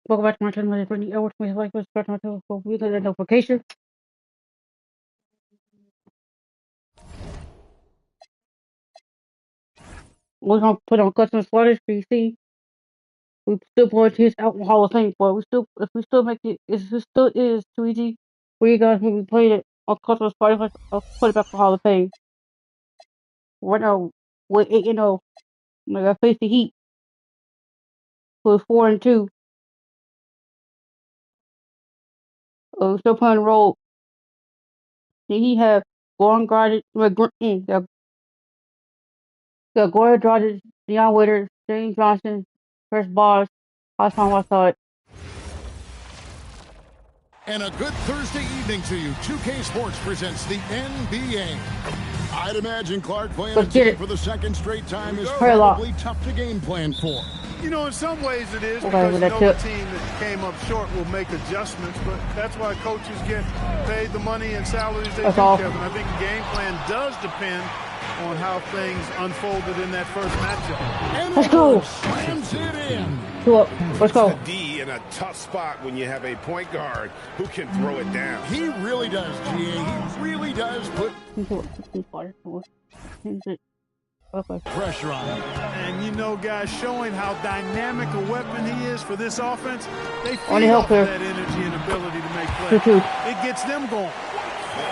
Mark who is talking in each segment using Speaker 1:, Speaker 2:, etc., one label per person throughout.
Speaker 1: Welcome back to my channel. My name is Brittany Edwards. Please like, subscribe to my channel for weekly notifications. We're gonna put on custom sliders for you see. We still going to his out Hall of Fame, but if we still make it, if it still is too easy for you guys when we played it on custom sliders, I'll put it back for Hall of Fame. Right now, we're 8-0. I gotta face the Heat, who is 4-2. We're still playing the role. The Heat have Gordon Dragic, Gordon Dragic, Deion Waiters, James Johnson, Chris Bosh, Hassan Whiteside.
Speaker 2: And a good Thursday evening to you. 2K Sports presents the NBA. I'd imagine Clark playing a team for the second straight time is probably tough to game plan for.
Speaker 3: You know, in some ways it is, because you know the team that came up short will make adjustments, but that's why coaches get paid the money and salaries they do, Kevin. I think the game plan does depend on how things unfolded in that first matchup.
Speaker 2: And
Speaker 1: let's go.
Speaker 2: Slams it in.
Speaker 1: Let's go.
Speaker 4: The D in a tough spot when you have a point guard who can throw it down.
Speaker 2: He really does, GA. He really does put pressure on him.
Speaker 3: And you know, guys, showing how dynamic a weapon he is for this offense, they feed off that energy and ability to make plays. It gets them going.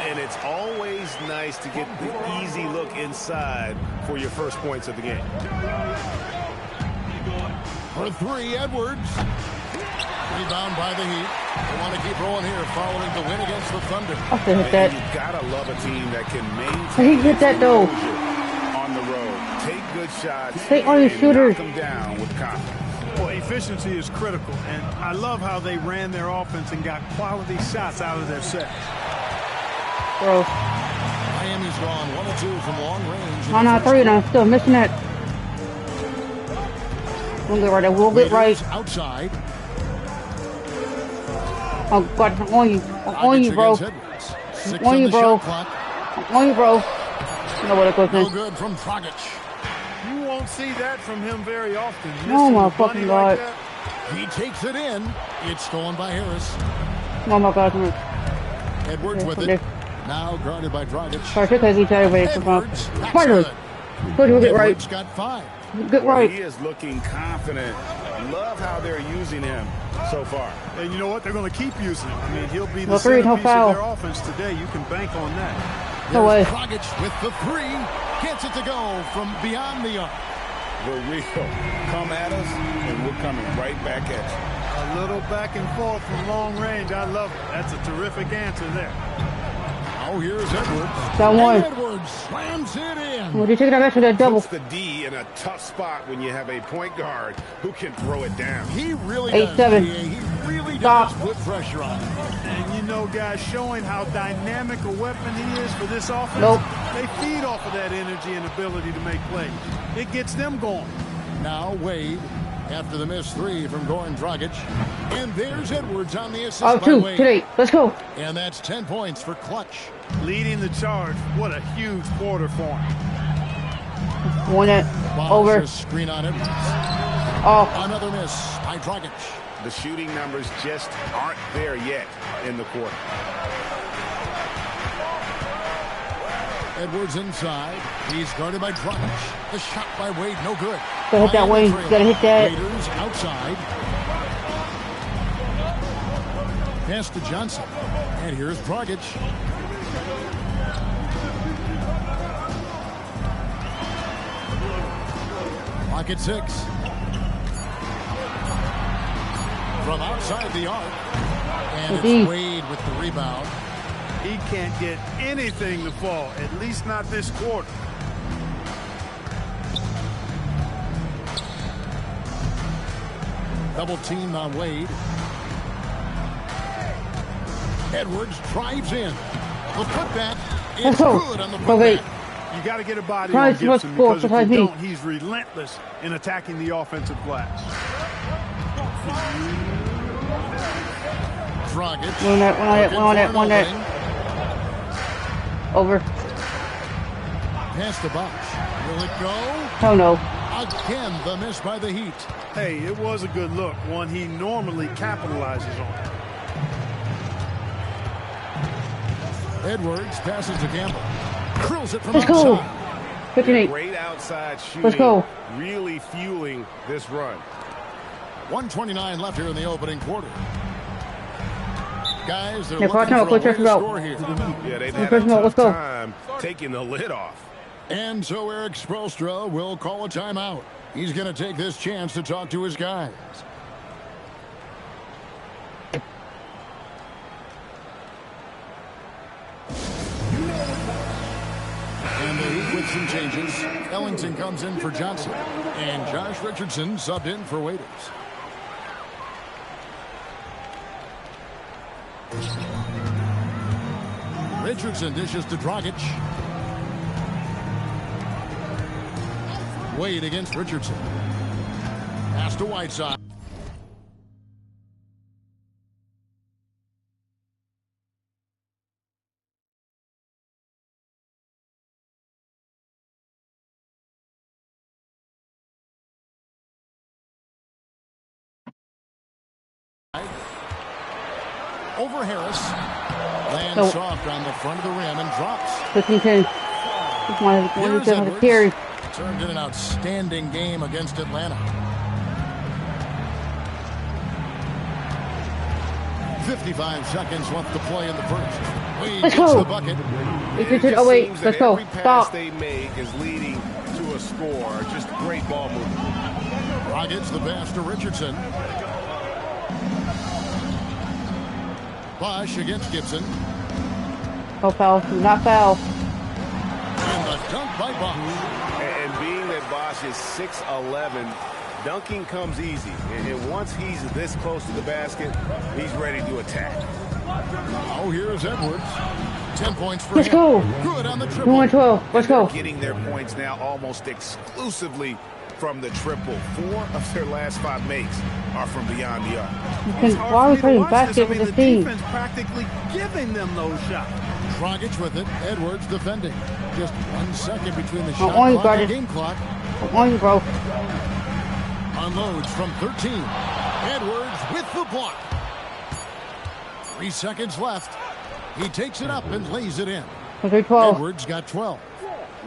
Speaker 4: And it's always nice to get the easy look inside for your first points of the game.
Speaker 2: For three, Edwards. Rebound by the Heat. They want to keep rolling here following the win against the Thunder.
Speaker 1: I can hit that.
Speaker 4: You've got to love a team that can maintain
Speaker 1: he hit that though.
Speaker 4: On the road. Take good shots.
Speaker 1: Take all your shooters.
Speaker 4: Knock them down with confidence.
Speaker 3: Well, efficiency is critical, and I love how they ran their offense and got quality shots out of their set.
Speaker 1: Bro.
Speaker 2: Miami's gone 1 or 2 from long range.
Speaker 1: 1 out 3, and I'm still missing that. We'll get right there. We'll get right.
Speaker 2: Outside.
Speaker 1: Oh, God, I'm on you. I'm on you, bro. I'm on you, bro. I'm on you, bro. You know what it goes in.
Speaker 2: No good from Dragic.
Speaker 3: You won't see that from him very often.
Speaker 1: Oh, my fucking God.
Speaker 2: Like he takes it in. It's stolen by Harris.
Speaker 1: Oh, my God.
Speaker 2: Edwards with it. Now guarded by Dragic.
Speaker 1: Edwards. Good, we'll get right.
Speaker 2: Got 5.
Speaker 1: Get right.
Speaker 4: He is looking confident. Love how they're using him so far.
Speaker 3: And you know what? They're going to keep using him. I mean, he'll be the centerpiece of their offense today. You can bank on that.
Speaker 1: No way.
Speaker 2: Dragic with the 3. Gets it to go from beyond the arc.
Speaker 4: The real. Come at us, and we're coming right back at you.
Speaker 3: A little back and forth from long range. I love it. That's a terrific answer there.
Speaker 2: Oh, here's Edwards.
Speaker 1: That one.
Speaker 2: Edwards slams it in.
Speaker 1: Well, you take it back to that double.
Speaker 4: Puts the D in a tough spot when you have a point guard who can throw it down.
Speaker 2: He really
Speaker 1: 8-7.
Speaker 2: He really does put pressure on him.
Speaker 3: And you know, guys, showing how dynamic a weapon he is for this offense, they feed off of that energy and ability to make plays. It gets them going.
Speaker 2: Now Wade, after the missed 3 from Goran Dragic. And there's Edwards on the assist
Speaker 1: Oh,
Speaker 2: by
Speaker 1: 2
Speaker 2: Wade.
Speaker 1: today. Let's go.
Speaker 2: And that's 10 points for Clutch.
Speaker 3: Leading the charge. What a huge quarter for him.
Speaker 1: Won it. Over.
Speaker 2: Screen on Edwards.
Speaker 1: Oh.
Speaker 2: Another miss by Dragic.
Speaker 4: The shooting numbers just aren't there yet in the quarter.
Speaker 2: Edwards inside. He's guarded by Dragic. The shot by Wade, no good.
Speaker 1: Gotta hit that Wade. Gotta hit that.
Speaker 2: Raiders outside. Pass to Johnson. And here's Dragic. Clock at 6. From outside the arc. And it's Wade with the rebound.
Speaker 3: He can't get anything to fall, at least not this quarter.
Speaker 2: Double team on Wade. Edwards drives in. The putback is good on the putback.
Speaker 3: You got to get a body on Gibson because if you don't, he's relentless in attacking the offensive glass.
Speaker 2: Dragic.
Speaker 1: One net. Over.
Speaker 2: Pass the box. Will it go?
Speaker 1: Oh no.
Speaker 2: Again, the miss by the Heat.
Speaker 3: Hey, it was a good look, one he normally capitalizes on.
Speaker 2: Edwards passes to Campbell. Curls it from
Speaker 1: Let's
Speaker 2: outside.
Speaker 1: Go. 58.
Speaker 4: Great outside shooting.
Speaker 1: Let's go.
Speaker 4: Really fueling this run.
Speaker 2: 1:29 left here in the opening quarter. Guys, they're
Speaker 1: Yeah,
Speaker 2: looking for a way to score here.
Speaker 4: Yeah, they've had a tough time taking the lid off.
Speaker 2: And so Eric Spoelstra will call a timeout. He's going to take this chance to talk to his guys. And the Heat with some changes. Ellington comes in for Johnson. And Josh Richardson subbed in for Waiters. Richardson dishes to Dragic. Wade against Richardson. Pass to Whiteside. Over Harris. Lands soft on the front of the rim and drops.
Speaker 1: 15-10.
Speaker 2: Here's Edwards.
Speaker 1: Carry.
Speaker 2: Turned in an outstanding game against Atlanta. 55 seconds left to play in the first. Wade gets the bucket.
Speaker 1: Oh wait, let's go.
Speaker 4: Every pass
Speaker 1: Stop.
Speaker 4: they make is leading to a score. Just great ball movement.
Speaker 2: Rockets the pass to Richardson. Bosch against Gibson.
Speaker 1: No foul. Not foul.
Speaker 2: And the dunk by Bosch.
Speaker 4: And being that Bosch is 6'11", dunking comes easy. And once he's this close to the basket, he's ready to attack.
Speaker 2: Oh, here's Edwards. 10 points for
Speaker 1: Let's
Speaker 2: him.
Speaker 1: go.
Speaker 2: Good on the triple.
Speaker 1: 1-12. Let's go.
Speaker 4: Getting their points now almost exclusively from the triple. 4 of their last 5 makes are from beyond the arc.
Speaker 1: Why are we playing basket with
Speaker 3: the
Speaker 1: this team?
Speaker 3: defense practically giving them those shots.
Speaker 2: Dragic with it. Edwards defending. Just 1 second between the
Speaker 1: on
Speaker 2: shot
Speaker 1: you,
Speaker 2: clock
Speaker 1: brother.
Speaker 2: and game clock.
Speaker 1: On you, bro.
Speaker 2: Unloads from 13. Edwards with the block. 3 seconds left. He takes it up and lays it in.
Speaker 1: 12.
Speaker 2: Edwards got 12.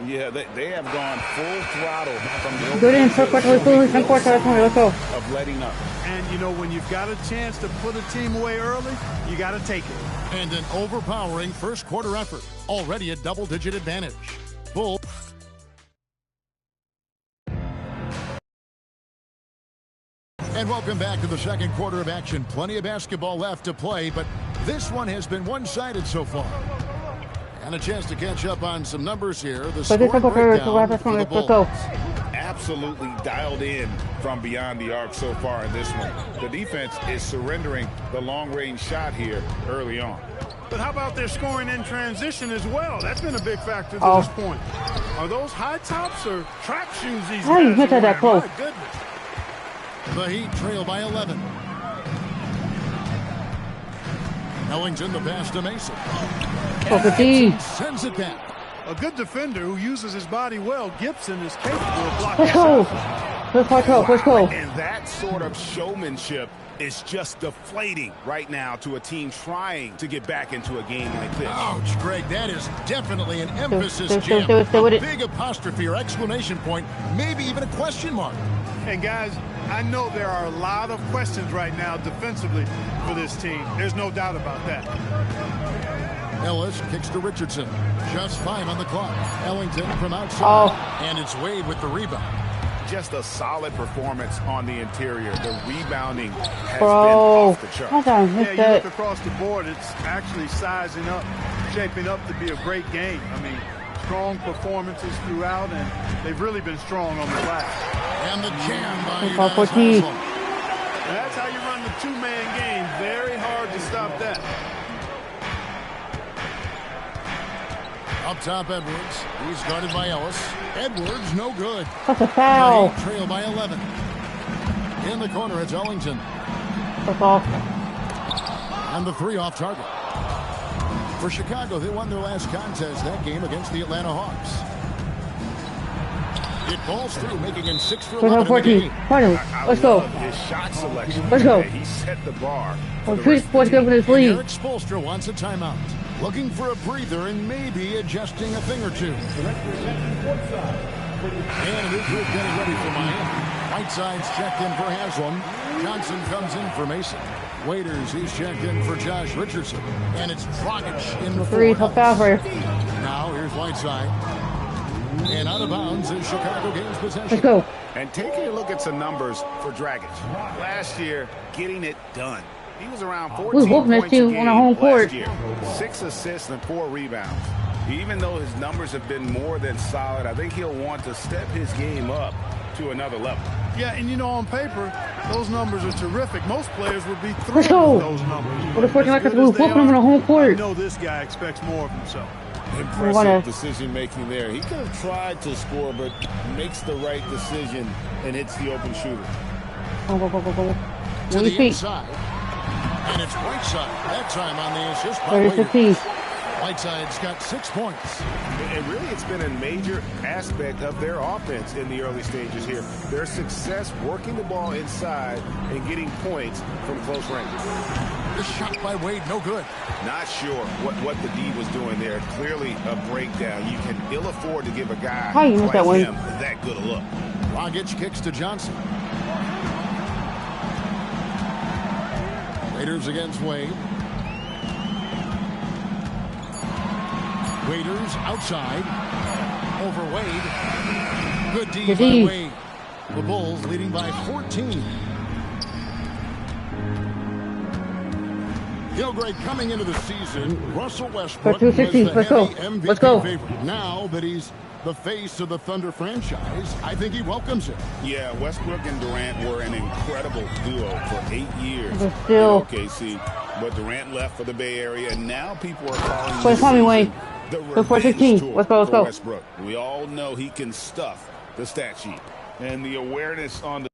Speaker 4: Yeah, they have gone full throttle from the
Speaker 1: Good in, first quarter, let's go.
Speaker 4: of letting up.
Speaker 3: And, you know, when you've got a chance to put a team away early, you got to take it.
Speaker 2: And an overpowering first quarter effort. Already a double-digit advantage. Bull. And welcome back to the second quarter of action. Plenty of basketball left to play, but this one has been one-sided so far. And a chance to catch up on some numbers here. The score breakdown for the Bulls.
Speaker 4: Absolutely dialed in from beyond the arc so far in this one. The defense is surrendering the long-range shot here early on.
Speaker 3: But how about their scoring in transition as well? That's been a big factor to this point. Are those high tops or track shoes these
Speaker 1: How you
Speaker 3: guys
Speaker 1: hit
Speaker 3: are
Speaker 1: that
Speaker 3: wearing?
Speaker 1: close?
Speaker 3: My goodness.
Speaker 2: The Heat trail by 11. Ellington the pass to Mason. Sends it back.
Speaker 3: A good defender who uses his body well. Gibson is capable of blocking
Speaker 1: Let's go.
Speaker 3: shots.
Speaker 1: Let's go.
Speaker 4: And that sort of showmanship is just deflating right now to a team trying to get back into a game like this.
Speaker 2: Ouch, Greg, that is definitely an emphasis,
Speaker 1: do
Speaker 2: Jim.
Speaker 1: it.
Speaker 2: A big apostrophe or exclamation point, maybe even a question mark.
Speaker 3: And guys, I know there are a lot of questions right now defensively for this team. There's no doubt about that.
Speaker 2: Ellis kicks to Richardson. Just 5 on the clock. Ellington from outside. And it's Wade with the rebound.
Speaker 4: Just a solid performance on the interior. The rebounding has been off the chart.
Speaker 3: Yeah, you look across the board, it's actually sizing up shaping up to be a great game. I mean, strong performances throughout, and they've really been strong on the glass.
Speaker 2: And the jam by
Speaker 1: Ball 14.
Speaker 3: That's how you run the two-man game. Very hard to stop that.
Speaker 2: Up top, Edwards. He's guarded by Ellis. Edwards, no good.
Speaker 1: That's a foul.
Speaker 2: Heat trail by 11. In the corner, it's Ellington.
Speaker 1: That's off.
Speaker 2: And the three off target. For Chicago, they won their last contest that game against the Atlanta Hawks. It falls through, making him 6 for 11 in the game.
Speaker 1: Finally, let's go.
Speaker 4: His shot selection.
Speaker 1: Let's go.
Speaker 4: He set the bar.
Speaker 1: Let's go for this lead.
Speaker 2: Eric Spoelstra wants a timeout. Looking for a breather and maybe adjusting a thing or two. And it is getting ready for Miami. Whiteside's checked in for Haslam. Johnson comes in for Mason. Waiters, he's checked in for Josh Richardson. And it's Dragic in the
Speaker 1: Three,
Speaker 2: fourth.
Speaker 1: tough foul for you.
Speaker 2: Now here's Whiteside. And out of bounds is Chicago gains possession.
Speaker 1: Let's go.
Speaker 4: And taking a look at some numbers for Dragic. Last year, getting it done. He was around 14
Speaker 1: whooping this
Speaker 4: points a
Speaker 1: team
Speaker 4: game
Speaker 1: on our home court.
Speaker 4: last year. 6 assists and 4 rebounds. Even though his numbers have been more than solid, I think he'll want to step his game up to another level.
Speaker 3: Yeah, and you know, on paper, those numbers are terrific. Most players would be
Speaker 1: Let's
Speaker 3: thrilled
Speaker 1: go.
Speaker 3: with those numbers.
Speaker 1: What a fortune, like
Speaker 3: As
Speaker 1: us,
Speaker 3: good
Speaker 1: we're
Speaker 3: as they
Speaker 1: whooping them on
Speaker 3: are,
Speaker 1: a home court.
Speaker 3: I know this guy expects more of himself.
Speaker 4: Impressive decision making there. He could have tried to score, but makes the right decision and hits the open shooter.
Speaker 1: Go.
Speaker 2: To the inside. And it's Whiteside. That time on the assist by
Speaker 1: There's the
Speaker 2: Waiters.
Speaker 1: key.
Speaker 2: Whiteside's got 6 points.
Speaker 4: And really, it's been a major aspect of their offense in the early stages here. Their success working the ball inside and getting points from close range.
Speaker 2: The shot by Wade, no good.
Speaker 4: Not sure what the D was doing there. Clearly a breakdown. You can ill afford to give a guy
Speaker 1: How you missed
Speaker 4: like
Speaker 1: that one?
Speaker 4: him that good a look.
Speaker 2: Dragic kicks to Johnson. Waiters against Wade. Waiters outside. Over Wade. Good D by Wade. The Bulls leading by 14. Gilgrade coming into the season, Russell Westbrook was the heavy MVP favorite. Now that he's the face of the Thunder franchise, I think he welcomes it.
Speaker 4: Yeah, Westbrook and Durant were an incredible duo for 8 years
Speaker 1: But still.
Speaker 4: in OKC. But Durant left for the Bay Area, and now people are calling
Speaker 1: Wait, call me, Wayne.
Speaker 4: the
Speaker 1: Go for 16.
Speaker 4: tour
Speaker 1: Let's go, let's
Speaker 4: for
Speaker 1: go.
Speaker 4: Westbrook. We all know he can stuff the stat sheet. And the awareness on the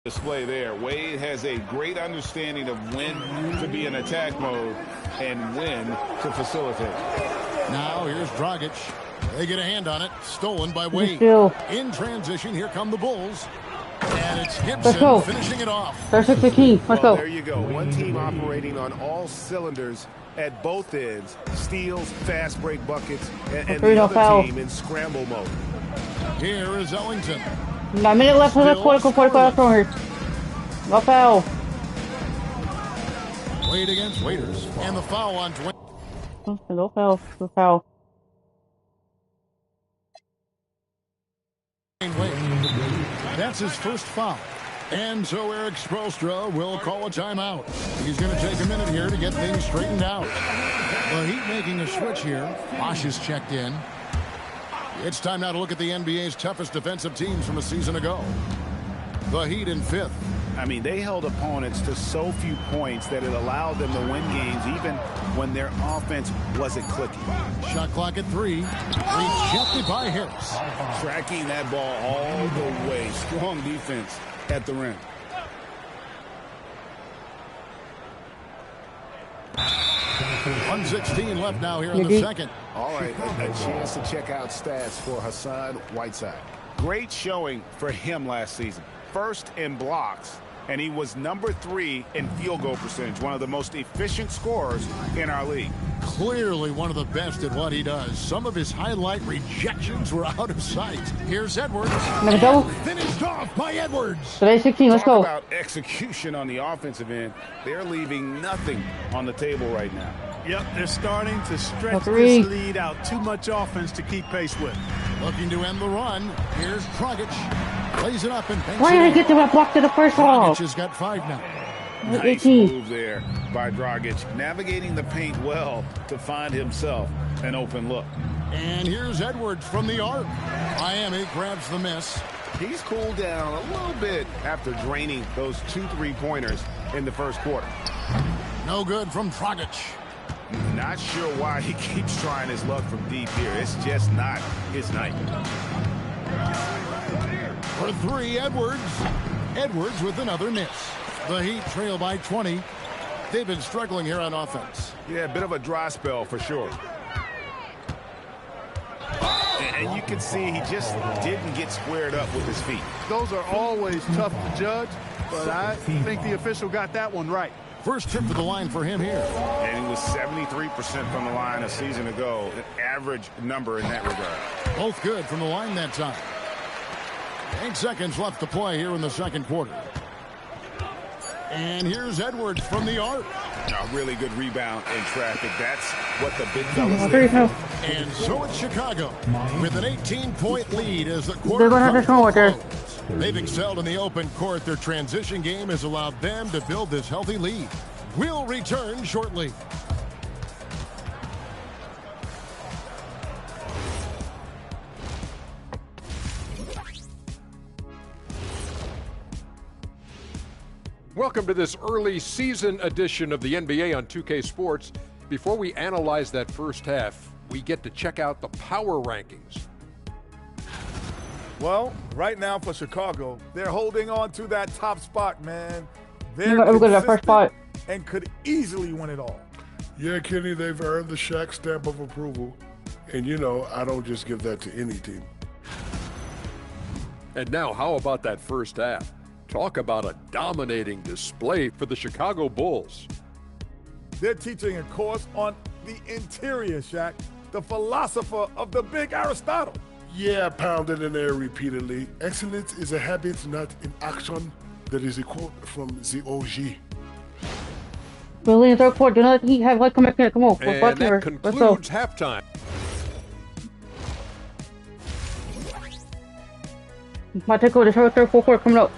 Speaker 4: display there. Wade has a great understanding of when to be in attack mode and when to facilitate.
Speaker 2: Now here's Dragic. They get a hand on it. Stolen by Wade.
Speaker 1: Still.
Speaker 2: In transition, here come the Bulls. And it's
Speaker 1: Let's go.
Speaker 2: Gibson finishing it off.
Speaker 1: There's the key. Let's
Speaker 4: Well,
Speaker 1: go.
Speaker 4: there you go. One team operating on all cylinders at both ends. Steals, fast break buckets, and
Speaker 1: Three,
Speaker 4: the
Speaker 1: no
Speaker 4: other
Speaker 1: foul.
Speaker 4: team in scramble mode.
Speaker 2: Here is Ellington.
Speaker 1: Got a minute left for the quarter. Go here. No foul.
Speaker 2: Wade against Waiters. And the foul on Dwayne.
Speaker 1: No foul. No foul.
Speaker 2: Wade. That's his first foul. And so Eric Spoelstra will call a timeout. He's going to take a minute here to get things straightened out. The Heat making a switch here. Bosch is checked in. It's time now to look at the NBA's toughest defensive teams from a season ago. The Heat in 5th.
Speaker 4: I mean, they held opponents to so few points that it allowed them to win games even when their offense wasn't clicking.
Speaker 2: Shot clock at 3. Rejected by Harris.
Speaker 4: Tracking that ball all the way. Strong defense at the rim.
Speaker 2: .116 left now here in the second.
Speaker 4: All right, a chance to check out stats for Hassan Whiteside. Great showing for him last season. First in blocks, and he was number 3 in field goal percentage, one of the most efficient scorers in our league.
Speaker 2: Clearly one of the best at what he does. Some of his highlight rejections were out of sight. Here's Edwards.
Speaker 1: Another double.
Speaker 2: Finished off by Edwards.
Speaker 1: Today's 16. Let's
Speaker 4: Talk
Speaker 1: go.
Speaker 4: about execution on the offensive end. They're leaving nothing on the table right now.
Speaker 3: Yep, they're starting to stretch this lead out. Too much offense to keep pace with.
Speaker 2: Looking to end the run. Here's Dragic. Plays it up and banks
Speaker 1: why did I get to that block to the first ball?
Speaker 2: Dragic has got 5 now.
Speaker 4: Nice move there by Dragic, navigating the paint well to find himself an open look.
Speaker 2: And here's Edwards from the arc. Miami grabs the miss.
Speaker 4: He's cooled down a little bit after draining those 2 3-pointers in the first quarter.
Speaker 2: No good from Dragic.
Speaker 4: Not sure why he keeps trying his luck from deep here. It's just not his night.
Speaker 2: For 3, Edwards. Edwards with another miss. The Heat trail by 20. They've been struggling here on offense.
Speaker 4: Yeah, a bit of a dry spell for sure. And you can see he just didn't get squared up with his feet.
Speaker 3: Those are always tough to judge, but I think the official got that one right.
Speaker 2: First trip to the line for him here.
Speaker 4: And he was 73% from the line a season ago. An average number in that regard.
Speaker 2: Both good from the line that time. 8 seconds left to play here in the second quarter. And here's Edwards from the arc.
Speaker 4: A really good rebound in traffic. That's what the big fellas do.
Speaker 2: And so it's Chicago with an 18-point lead as the quarter.
Speaker 1: They're going to have to show it there.
Speaker 2: They've excelled in the open court. Their transition game has allowed them to build this healthy lead. We'll return shortly.
Speaker 5: Welcome to this early season edition of the NBA on 2K Sports. Before we analyze that first half, we get to check out the power rankings.
Speaker 6: Well, right now for Chicago, they're holding on to that top spot, man.
Speaker 1: They're good at that first spot
Speaker 6: and could easily win it all.
Speaker 7: Yeah, Kenny, they've earned the Shaq stamp of approval. And, you know, I don't just give that to any team.
Speaker 5: And now, how about that first half? Talk about a dominating display for the Chicago Bulls.
Speaker 6: They're teaching a course on the interior, Shaq, the philosopher of the big Aristotle.
Speaker 7: Yeah, pounded in there repeatedly. Excellence is a habit, not an action. That is a quote from the OG.
Speaker 1: Really, in third quarter, do not he have like come back here? Come on,
Speaker 5: and that concludes halftime.
Speaker 1: My take over the third quarter coming up.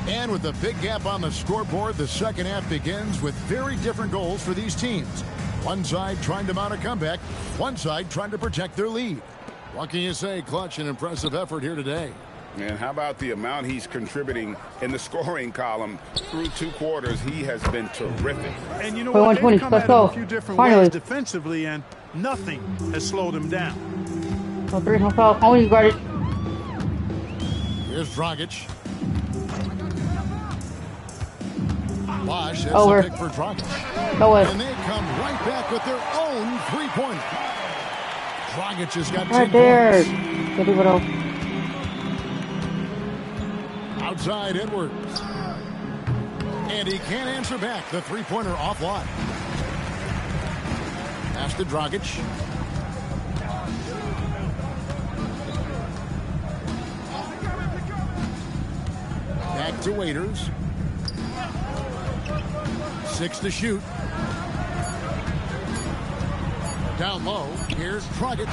Speaker 2: And with a big gap on the scoreboard, the second half begins with very different goals for these teams. One side trying to mount a comeback, one side trying to protect their lead. What can you say? Clutch and impressive effort here today.
Speaker 4: And how about the amount he's contributing in the scoring column through 2 quarters? He has been terrific.
Speaker 3: And you know what? They've come at it a few different ways defensively, and nothing has slowed him down.
Speaker 1: Oh, 3 no foul. Oh, you got it.
Speaker 2: Here's Dragic. Bosh has the pick for Dragic.
Speaker 1: No way.
Speaker 2: And they come right back with their own 3-pointer. Dragic has got 10
Speaker 1: right there.
Speaker 2: points.
Speaker 1: Get it off.
Speaker 2: Outside Edwards. And he can't answer back. The 3-pointer offline. Pass to Dragic. Back to Waiters. 6 to shoot. Down low. Here's Dragic.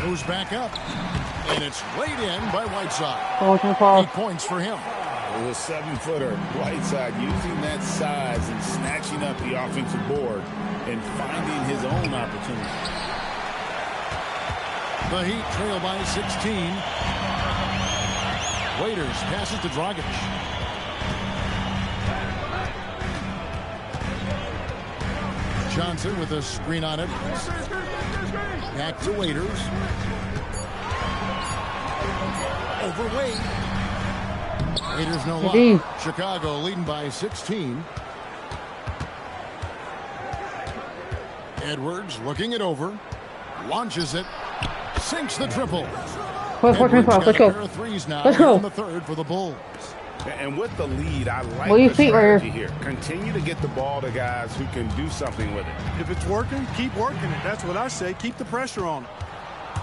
Speaker 2: Goes back up. And it's laid in by Whiteside. 8 points for him.
Speaker 4: The 7-footer, Whiteside, using that size and snatching up the offensive board and finding his own opportunity.
Speaker 2: The Heat trail by 16. Waiters passes to Dragic. Johnson with a screen on it. Back to Waiters. Overweight. Waiters no lock. Chicago leading by 16. Edwards looking it over. Launches it. Sinks the triple.
Speaker 1: Let's go. Let's go.
Speaker 2: In the third for the Bulls.
Speaker 4: And with the lead, I like the strategy here. Continue to get the ball to guys who can do something with it.
Speaker 3: If it's working, keep working it. That's what I say. Keep the pressure on him.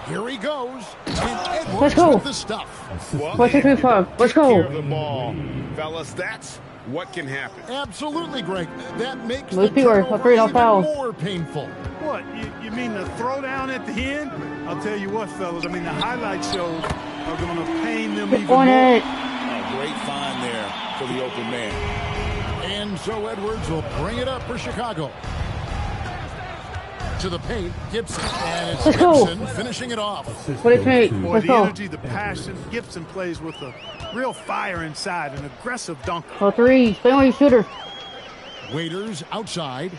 Speaker 2: Here he goes. And Edwards
Speaker 1: Let's go.
Speaker 2: with the stuff.
Speaker 4: Well,
Speaker 1: Let's go.
Speaker 4: The ball. Fellas, that's what can happen.
Speaker 2: Absolutely, Greg. That makes
Speaker 1: Most
Speaker 2: the
Speaker 1: people are
Speaker 2: turnover
Speaker 1: afraid of
Speaker 2: even
Speaker 1: fouls.
Speaker 2: more painful.
Speaker 3: What, you mean the throwdown at the end? I'll tell you what, fellas, I mean, the highlight shows are going to pain them even more.
Speaker 4: A great find there for the open man.
Speaker 2: And so Edwards will bring it up for Chicago. To the paint, Gibson. And it's Gibson finishing it off.
Speaker 3: Boy, the energy, the passion. Gibson plays with a real fire inside, an aggressive dunker.
Speaker 1: Oh, three. Family shooter.
Speaker 2: Waiters outside.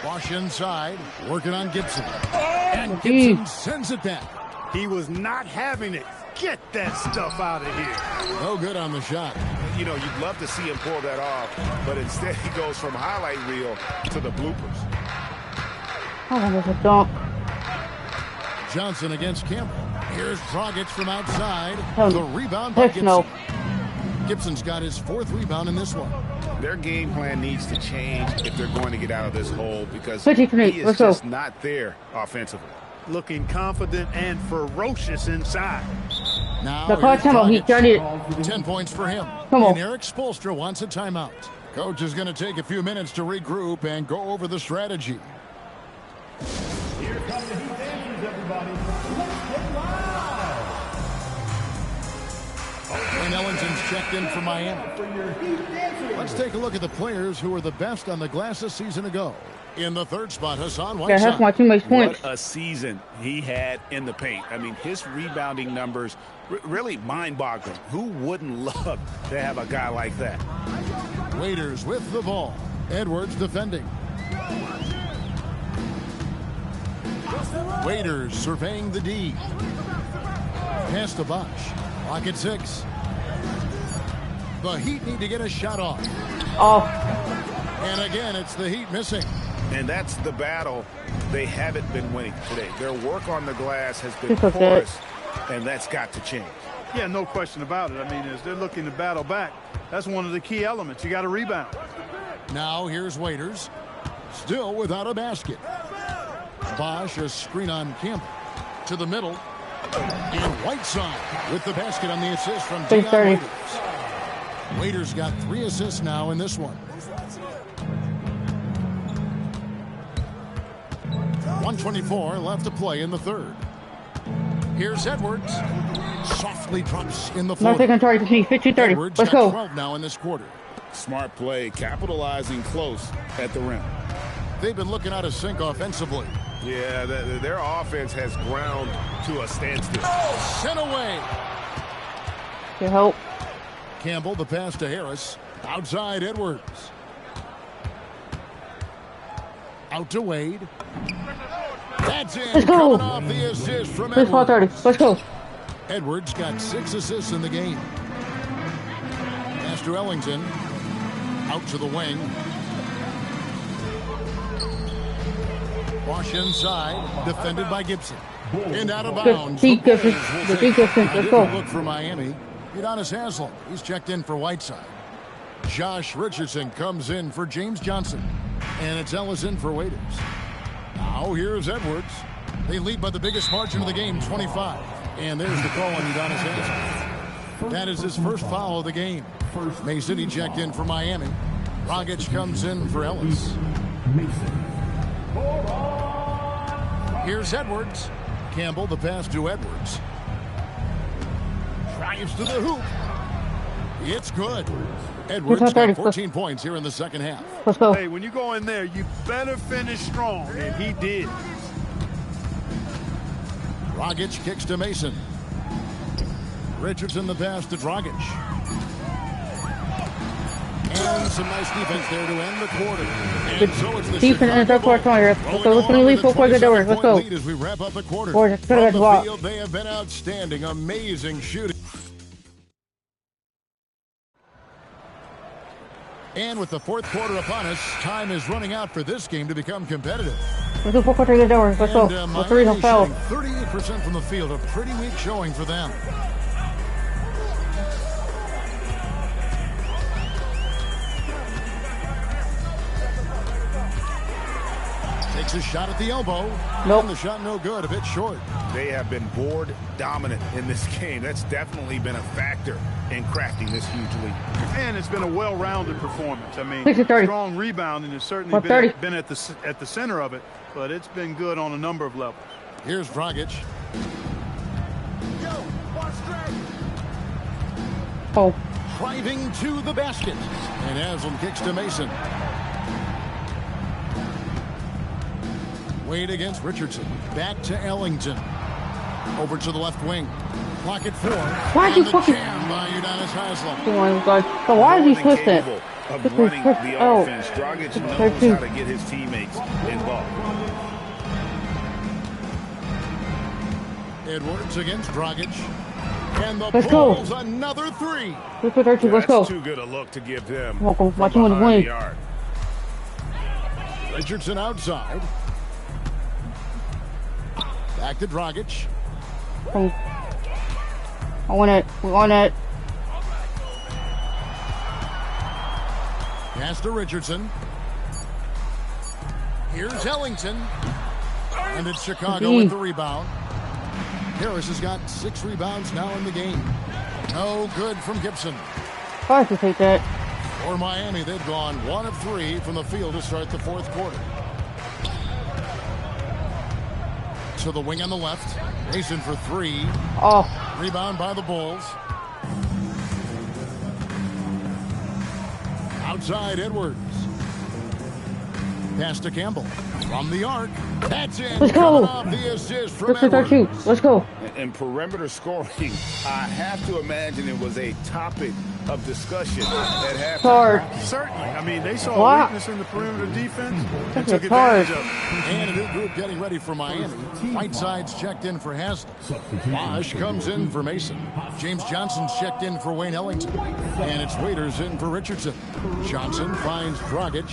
Speaker 2: Wash inside. Working on Gibson. And Gibson sends it back.
Speaker 3: He was not having it. Get that stuff out of here.
Speaker 2: No good on the shot.
Speaker 4: You know, you'd love to see him pull that off, but instead he goes from highlight reel to the bloopers.
Speaker 1: Oh, that was a dunk.
Speaker 2: Johnson against Campbell. Here's Dragic from outside.
Speaker 1: Oh,
Speaker 2: the rebound by Gibson.
Speaker 1: No.
Speaker 2: Gibson's got his 4th rebound in this one.
Speaker 4: Their game plan needs to change if they're going to get out of this hole because
Speaker 1: 50 from 8.
Speaker 4: he is
Speaker 1: Let's
Speaker 4: just
Speaker 1: go.
Speaker 4: not there offensively.
Speaker 3: Looking confident and ferocious inside.
Speaker 2: Now
Speaker 1: The clock time out. He done it.
Speaker 2: 10 points for him.
Speaker 1: Come on.
Speaker 2: And Eric Spoelstra wants a timeout. Coach is going to take a few minutes to regroup and go over the strategy.
Speaker 8: Here come the Heat dancers, everybody. Let's get live.
Speaker 2: And Ellington's checked in for Miami.
Speaker 8: For your Heat dancers.
Speaker 2: Let's take a look at the players who were the best on the glass a season ago. In the 3rd spot, Hassan
Speaker 1: Yeah, that's
Speaker 2: Whiteside.
Speaker 1: my teammate's points.
Speaker 4: What a season he had in the paint. I mean, his rebounding numbers really mind-boggling. Who wouldn't love to have a guy like that?
Speaker 2: Waiters with the ball. Edwards defending. Waiters surveying the D. Pass to Bosch. Clock at 6. The Heat need to get a shot off.
Speaker 1: Off.
Speaker 2: And again, it's the Heat missing.
Speaker 4: And that's the battle they haven't been winning today. Their work on the glass has been
Speaker 1: It's okay.
Speaker 4: porous, and that's got to change.
Speaker 3: Yeah, no question about it. I mean, as they're looking to battle back, that's one of the key elements. You got to rebound.
Speaker 2: Now here's Waiters. Still without a basket. Bosch, a screen on Campbell. To the middle. And Whiteside with the basket on the assist from Dion
Speaker 1: 30.
Speaker 2: Waiters. Waiters got 3 assists now in this one. 1:24 left to play in the 3rd. Here's Edwards. Softly drops in the floor.
Speaker 1: Not taking target to me. 50-30.
Speaker 2: Edwards
Speaker 1: Let's
Speaker 2: got
Speaker 1: go.
Speaker 2: 12 now in this quarter.
Speaker 4: Smart play, capitalizing close at the rim.
Speaker 2: They've been looking out of sync offensively.
Speaker 4: Yeah, their offense has ground to a standstill.
Speaker 2: Sent away.
Speaker 1: Good help.
Speaker 2: Campbell, the pass to Harris. Outside Edwards. Out to Wade. That's in.
Speaker 1: Let's go.
Speaker 2: Coming off the assist from
Speaker 1: Let's go. 30.
Speaker 2: Edwards.
Speaker 1: Let's go.
Speaker 2: Edwards got 6 assists in the game. Pass to Ellington. Out to the wing. Wash inside. Defended by Gibson. And out of bounds.
Speaker 1: The Gibson. Let's go.
Speaker 2: Look for Miami. Udonis Haslem. He's checked in for Whiteside. Josh Richardson comes in for James Johnson. And it's Ellison for Waiters. Now here's Edwards. They lead by the biggest margin of the game, 25. And there's the call on Udonis Haslem. That is his first foul of the game. Mason, he checked in for Miami. Dragic comes in for Ellis. Here's Edwards. Campbell, the pass to Edwards. Drives to the hoop. It's good. Edwards got 14 points here in the 2nd half.
Speaker 1: Let's go.
Speaker 3: Hey, when you go in there, you better finish strong, and he did.
Speaker 2: Dragic kicks to Mason. Richardson the pass to Dragic. And some nice defense there to end the quarter. And so it's the
Speaker 1: Defense in the 3rd quarter. Let's go. Let's lead 4 quarters over. Let's go.
Speaker 2: As we wrap up the quarter.
Speaker 1: Or just
Speaker 2: From
Speaker 1: put it
Speaker 2: the
Speaker 1: at
Speaker 2: field, they have been outstanding. Amazing shooting. And with the 4th quarter upon us, time is running out for this game to become competitive.
Speaker 1: Let's do 4 quarters over. Let's go.
Speaker 2: And,
Speaker 1: The 3 don't foul.
Speaker 2: 38% from the field, a pretty weak showing for them. Takes a shot at the elbow.
Speaker 1: Nope.
Speaker 2: And the shot no good, a bit short.
Speaker 4: They have been board dominant in this game. That's definitely been a factor in crafting this huge lead.
Speaker 3: And it's been a well-rounded performance. I mean,
Speaker 1: 60-30.
Speaker 3: strong rebounding has certainly been at the center of it, but it's been good on a number of levels.
Speaker 2: Here's Dragic.
Speaker 1: Oh.
Speaker 2: Driving to the basket. And Haslam kicks to Mason. Wade against Richardson. Back to Ellington. Over to the left wing. Clock at 4.
Speaker 1: Why'd you fucking...
Speaker 2: by Udonis Haslam.
Speaker 1: Oh my God. So why did he twist it?
Speaker 4: Of running the offense. Dragic knows how to get his teammates involved.
Speaker 2: Edwards against Dragic. And the
Speaker 1: Let's go.
Speaker 2: pulls another 3.
Speaker 1: Let's go.
Speaker 4: That's too good a look to give him.
Speaker 1: Watch him with the wing.
Speaker 2: Richardson outside. Back to Dragic.
Speaker 1: Oh. I want it. We want it.
Speaker 2: Pass to Richardson. Here's Ellington. And it's Chicago with the rebound. Harris has got 6 rebounds now in the game. No good from Gibson.
Speaker 1: Hard to take that.
Speaker 2: For Miami, they've gone 1 of 3 from the field to start the 4th quarter. To the wing on the left. Mason for 3.
Speaker 1: Oh.
Speaker 2: Rebound by the Bulls. Outside Edwards. Pass to Campbell. From the arc. That's in.
Speaker 1: Let's go.
Speaker 2: Off the assist from
Speaker 1: Let's hit our
Speaker 2: Edwards.
Speaker 1: shoot. Let's go.
Speaker 4: And perimeter scoring, I have to imagine it was a topic of discussion at halftime.
Speaker 1: Hard.
Speaker 3: Certainly. I mean, they saw a weakness in the perimeter defense and took advantage of it.
Speaker 2: And a new group getting ready for Miami. Whiteside's checked in for Haslam. Bosch comes in for Mason. James Johnson's checked in for Wayne Ellington. And it's Waiters in for Richardson. Johnson finds Dragic.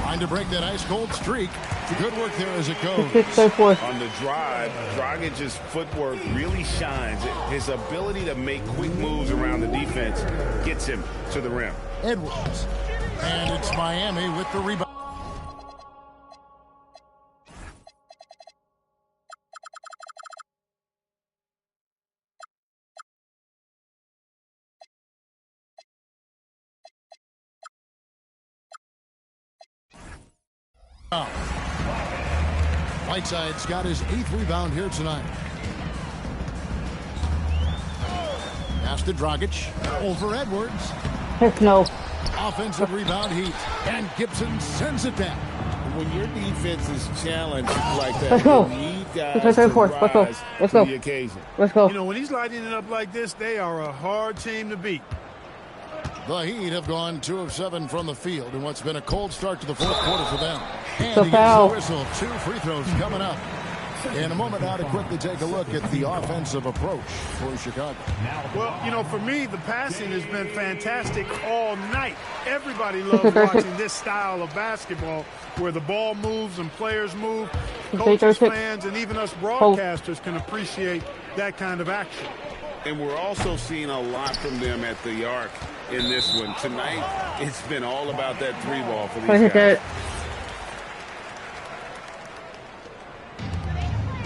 Speaker 2: Trying to break that ice-cold streak. Good work there as it goes.
Speaker 4: On the drive, Dragic's footwork really shines. His ability to make quick moves around the defense gets him to the rim.
Speaker 2: Edwards. And it's Miami with the rebound. Whiteside's got his 8th rebound here tonight. Pass to Dragic. Over Edwards.
Speaker 1: Heck no.
Speaker 2: Offensive rebound Heat. And Gibson sends it back.
Speaker 4: When your defense is challenged like that,
Speaker 1: let's go.
Speaker 4: you need guys
Speaker 1: Let's
Speaker 4: to
Speaker 1: go.
Speaker 4: rise
Speaker 1: Let's
Speaker 4: to
Speaker 1: go.
Speaker 4: the occasion.
Speaker 1: Let's go.
Speaker 3: You know, when he's lighting it up like this, they are a hard team to beat.
Speaker 2: The Heat have gone 2 of 7 from the field in what's been a cold start to the 4th quarter for them. And
Speaker 1: The
Speaker 2: he
Speaker 1: foul.
Speaker 2: gets the whistle. 2 free throws coming up. In a moment now to quickly take a look at the offensive approach for Chicago.
Speaker 3: Well, you know, for me, the passing has been fantastic all night. Everybody loves watching this style of basketball where the ball moves and players move. Coaches, fans, and even us broadcasters can appreciate that kind of action.
Speaker 4: And we're also seeing a lot from them at the arc in this one. Tonight, it's been all about that 3 ball for these guys.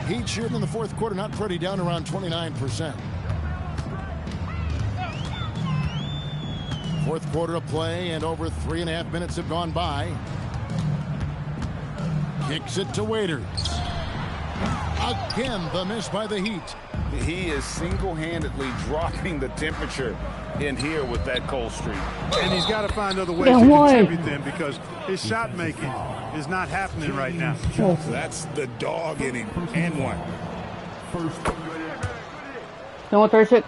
Speaker 2: Heat shooting in the 4th quarter, not pretty, down around 29%. 4th quarter of play, and over 3.5 minutes have gone by. Kicks it to Waiters. Again, the miss by the Heat.
Speaker 4: He is single-handedly dropping the temperature in here with that cold streak.
Speaker 3: And he's got to find other ways to contribute them because his shot making is not happening right now.
Speaker 4: So that's the dog in him. And 1.
Speaker 1: No 36.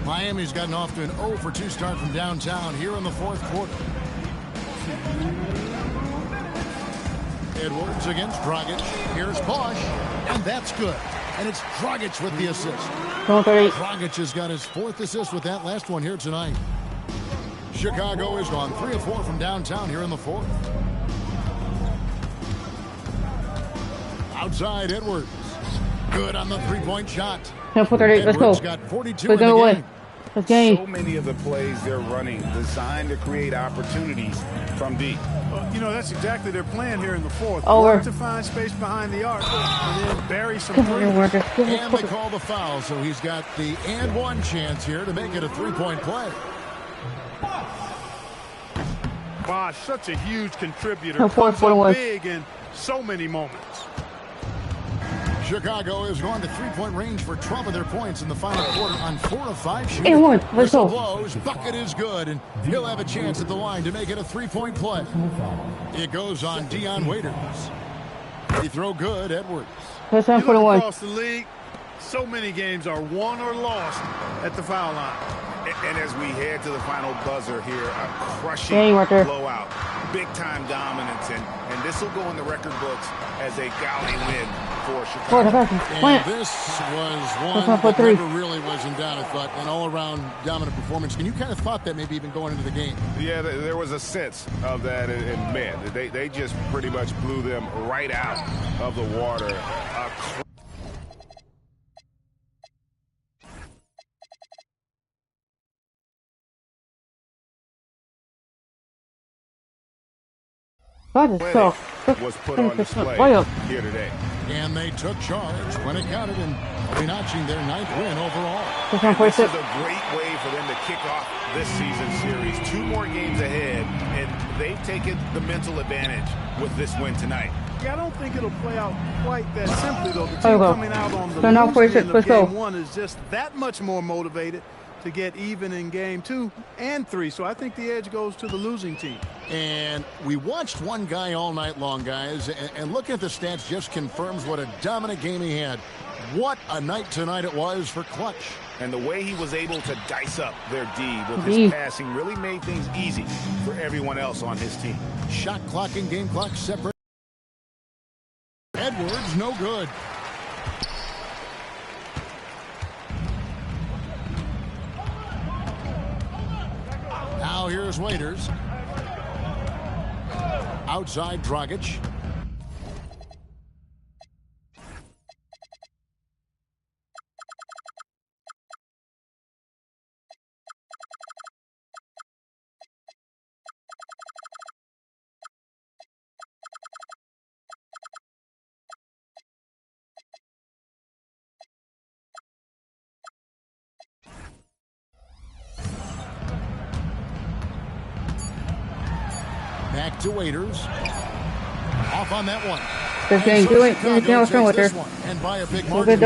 Speaker 2: Miami's gotten off to an 0 for 2 start from downtown here in the 4th quarter. Edwards against Dragic. Here's Bosch, and that's good. And it's Dragic with the assist. Dragic has got his 4th assist with that last one here tonight. Chicago has gone 3 of 4 from downtown here in the 4th. Outside Edwards. Good on the 3-point shot.
Speaker 1: Let's go.
Speaker 2: Edwards got 42 in the game.
Speaker 4: So many of the plays they're running designed to create opportunities from deep.
Speaker 3: You know, that's exactly their plan here in the fourth.
Speaker 1: Over.
Speaker 3: Work to find space behind the arc and then bury some
Speaker 2: And
Speaker 3: threes.
Speaker 2: they call the foul, so he's got the and one chance here to make it a three-point play.
Speaker 3: Bosh, such a huge contributor. Comes up big in so many moments.
Speaker 2: Chicago has gone to three-point range for 12 of their points in the final quarter on 4 of 5 shooting.
Speaker 1: And one.
Speaker 2: Whistle blows, bucket is good, and he'll have a chance at the line to make it a three-point play. It goes on Dion Waiters. Free throw good, Edwards.
Speaker 3: You look across the league, so many games are won or lost at the foul line.
Speaker 4: And as we head to the final buzzer here, a crushing blowout, big-time dominance, and this will go in the record books as a gaudy win for Chicago.
Speaker 2: And this was one that never really was in doubt, I thought, an all-around dominant performance. And you kind of thought that maybe even going into the game.
Speaker 4: Yeah, there was a sense of that, and man, they just pretty much blew them right out of the water. Was put on display here today.
Speaker 2: And they took charge when it counted, and they'll be notching their 9th win overall.
Speaker 4: This is a great way for them to kick off this season series. 2 more games ahead, and they've taken the mental advantage with this win tonight.
Speaker 3: Yeah, I don't think it'll play out quite that simply, though. The team coming out on the losing end of game 1 is just that much more motivated to get even in game 2 and 3. So I think the edge goes to the losing team.
Speaker 2: And we watched one guy all night long, guys, and looking at the stats just confirms what a dominant game he had. What a night tonight it was for Clutch.
Speaker 4: And the way he was able to dice up their D with his passing really made things easy for everyone else on his team.
Speaker 2: Shot clock and game clock separate. Edwards, no good. Now here's Waiters. Outside Dragic. Back to Waiters. Off on that one.
Speaker 1: Good game. Do it.
Speaker 2: And by a big margin.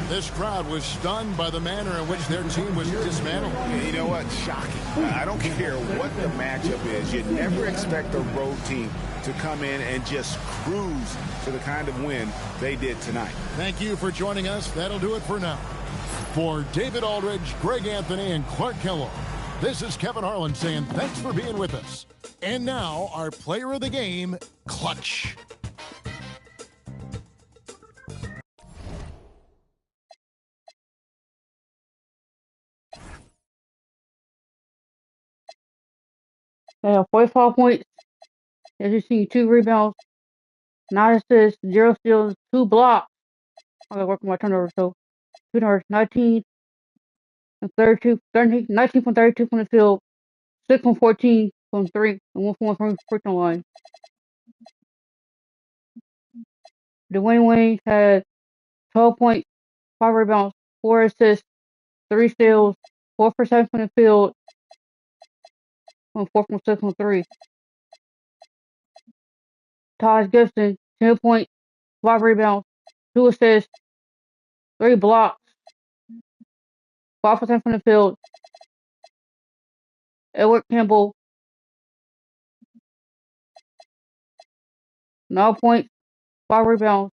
Speaker 2: This crowd was stunned by the manner in which their team was dismantled.
Speaker 4: You know what? Shocking. I don't care what the matchup is. You never expect a road team to come in and just cruise to the kind of win they did tonight.
Speaker 2: Thank you for joining us. That'll do it for now. For David Aldridge, Greg Anthony, and Clark Kellogg, this is Kevin Harlan saying thanks for being with us. And now, our player of the game, Clutch.
Speaker 1: They have 45 points. As you see, 2 rebounds, 9 assists, 0 steals, 2 blocks. I gotta work on my turnovers, so 2 turnovers, 19 and 32, 19 from 32 from the field, 6 from 14 from 3, and 1 from 1 from the free throw line. Dwayne Wayne had 12 points, 5 rebounds, 4 assists, 3 steals, 4 for 7 from the field, and 4 from 6 from 3. Taj Gibson, 10 points, 5 rebounds, 2 assists, 3 blocks, 5% from the field. Edward Campbell, 9 points, 5 rebounds,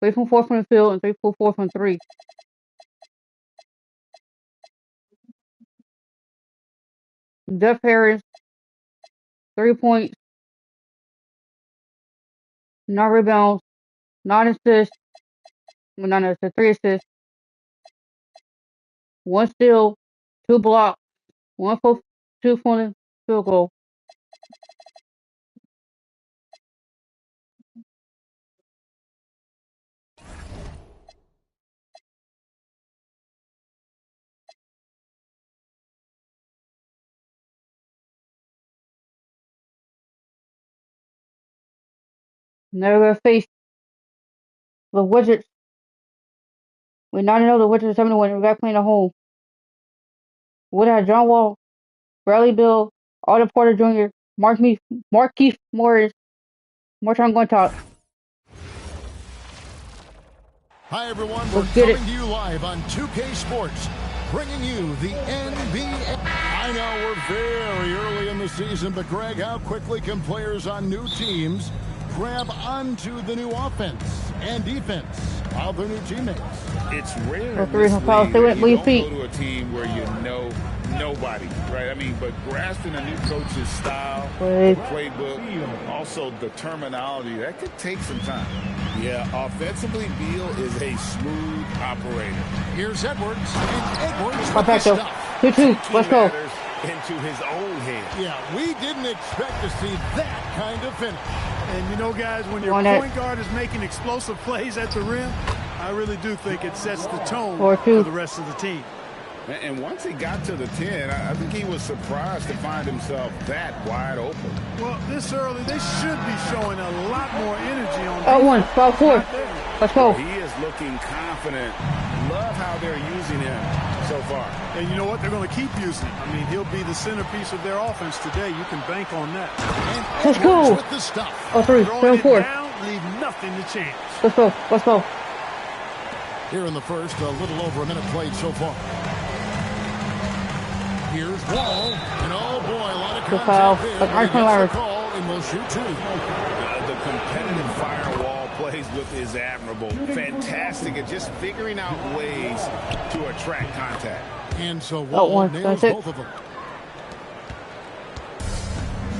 Speaker 1: 3 from 4 from the field, and 3 from 4 from 3. Jeff Harris, 3 points, 9 rebounds, 9 assists, 3 assists, 1 steal, 2 blocks, 1 for 2 from the field goal. Never gonna face the Wizards. We're 9-0. The Wizards are 7-1. We got playing at home. Would have John Wall, Bradley Bill, Otto Porter Jr., Marquise Morris. I'm going to talk.
Speaker 2: Hi, everyone. We're
Speaker 1: Let's get
Speaker 2: coming
Speaker 1: it.
Speaker 2: to you live on 2K Sports, bringing you the NBA. I know we're very early in the season, but Greg, how quickly can players on new teams grab onto the new offense and defense of their new teammates?
Speaker 4: It's rare in
Speaker 1: Three
Speaker 4: this
Speaker 1: from foul.
Speaker 4: league
Speaker 1: Stay
Speaker 4: that
Speaker 1: with
Speaker 4: you
Speaker 1: me,
Speaker 4: don't
Speaker 1: feet.
Speaker 4: go to a team where you know nobody, right? I mean, but grasping a new coach's style, the playbook, also the terminology, that could take some time. Yeah, offensively, Beal is a smooth operator.
Speaker 2: Here's Edwards, and Edwards with the
Speaker 1: Perfecto.
Speaker 2: stuff.
Speaker 1: 2-2. Let's go.
Speaker 4: Into his own hands.
Speaker 2: Yeah, we didn't expect to see that kind of finish.
Speaker 3: And you know, guys, when your point guard is making explosive plays at the rim, I really do think it sets the tone for the rest of the team.
Speaker 4: And once he got to the 10, I think he was surprised to find himself that wide open.
Speaker 3: Well, this early, they should be showing a lot more energy on
Speaker 1: Out one, foul 4. Let's go.
Speaker 4: He is looking confident. Love how they're using him so far.
Speaker 3: And you know what? They're going to keep using him. I mean, he'll be the centerpiece of their offense today. You can bank on that.
Speaker 1: Let's go.
Speaker 2: With the stuff.
Speaker 1: Oh, 3, 4.
Speaker 3: Down, leave nothing to chance.
Speaker 1: Let's go. Let's go.
Speaker 2: Here in the first, a little over a minute played so far. Here's Wall, and oh boy, a lot of contact there. He gets the call, and we'll shoot 2.
Speaker 4: The competitive firewall plays with is admirable. Fantastic at just figuring out ways to attract contact.
Speaker 2: And so Wall nails both of them.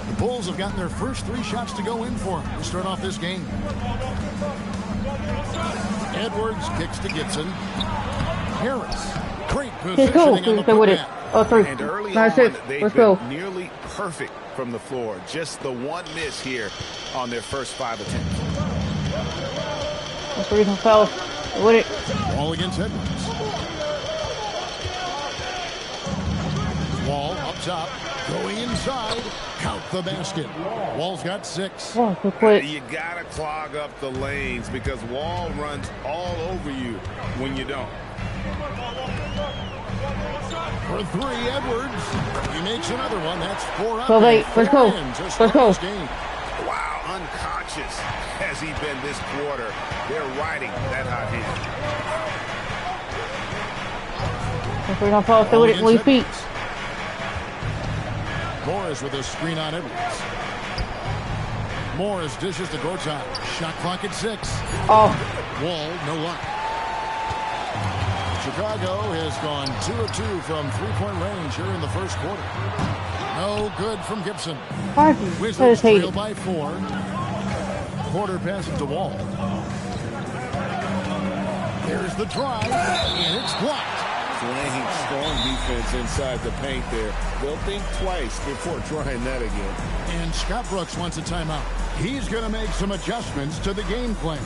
Speaker 2: The Bulls have gotten their first 3 shots to go in for to start off this game. Edwards kicks to Gibson. Harris, great positioning on the putback.
Speaker 1: Oh, 3.
Speaker 4: And early
Speaker 1: on,
Speaker 4: they've been nearly perfect from the floor. Just the one miss here on their first 5 attempts.
Speaker 1: 3 from foul. With it.
Speaker 2: Wall against Edwards. Wall up top, going inside. Count the basket. Wall's got 6.
Speaker 1: Oh, good play.
Speaker 4: You gotta clog up the lanes because Wall runs all over you when you don't.
Speaker 2: For 3, Edwards. He makes another one. That's 4 up.
Speaker 1: So late. Let's go. Let's go.
Speaker 4: Wow, unconscious has he been this quarter. They're riding that hot hand.
Speaker 1: 3 from foul. Stay with it. Leave feet.
Speaker 2: Morris with a screen on Edwards. Morris dishes to Gortat. Shot clock at 6.
Speaker 1: Oh.
Speaker 2: Wall, no luck. Chicago has gone 2 of 2 from 3-point range here in the first quarter. No good from Gibson. Wizards trail by 4. Porter passes to Wall. There's the drive, and it's blocked.
Speaker 4: Playing strong defense inside the paint there. They'll think twice before trying that again.
Speaker 2: And Scott Brooks wants a timeout. He's going to make some adjustments to the game plan.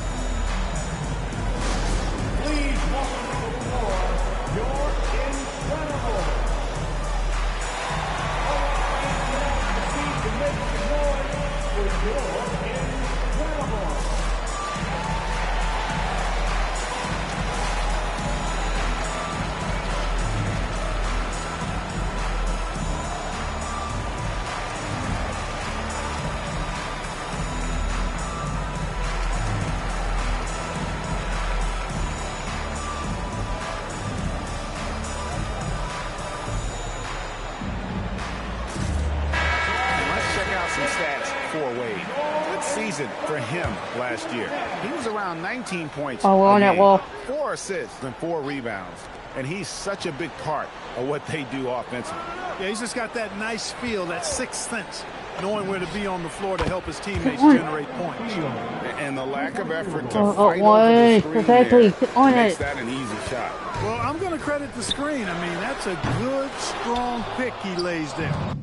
Speaker 8: Please welcome to the floor, your incredible. To make some noise for your incredible.
Speaker 4: For him last year, he was around 19 points.
Speaker 1: Oh, we're on that wall.
Speaker 4: 4 assists and 4 rebounds, and he's such a big part of what they do offensively.
Speaker 3: Yeah, he's just got that nice feel, that 6th sense, knowing where to be on the floor to help his teammates generate points.
Speaker 4: And the lack of effort to
Speaker 1: Oh,
Speaker 4: fight over the screen
Speaker 1: exactly.
Speaker 4: there makes that an easy shot.
Speaker 3: Well, I'm going to credit the screen. I mean, that's a good, strong pick he lays there.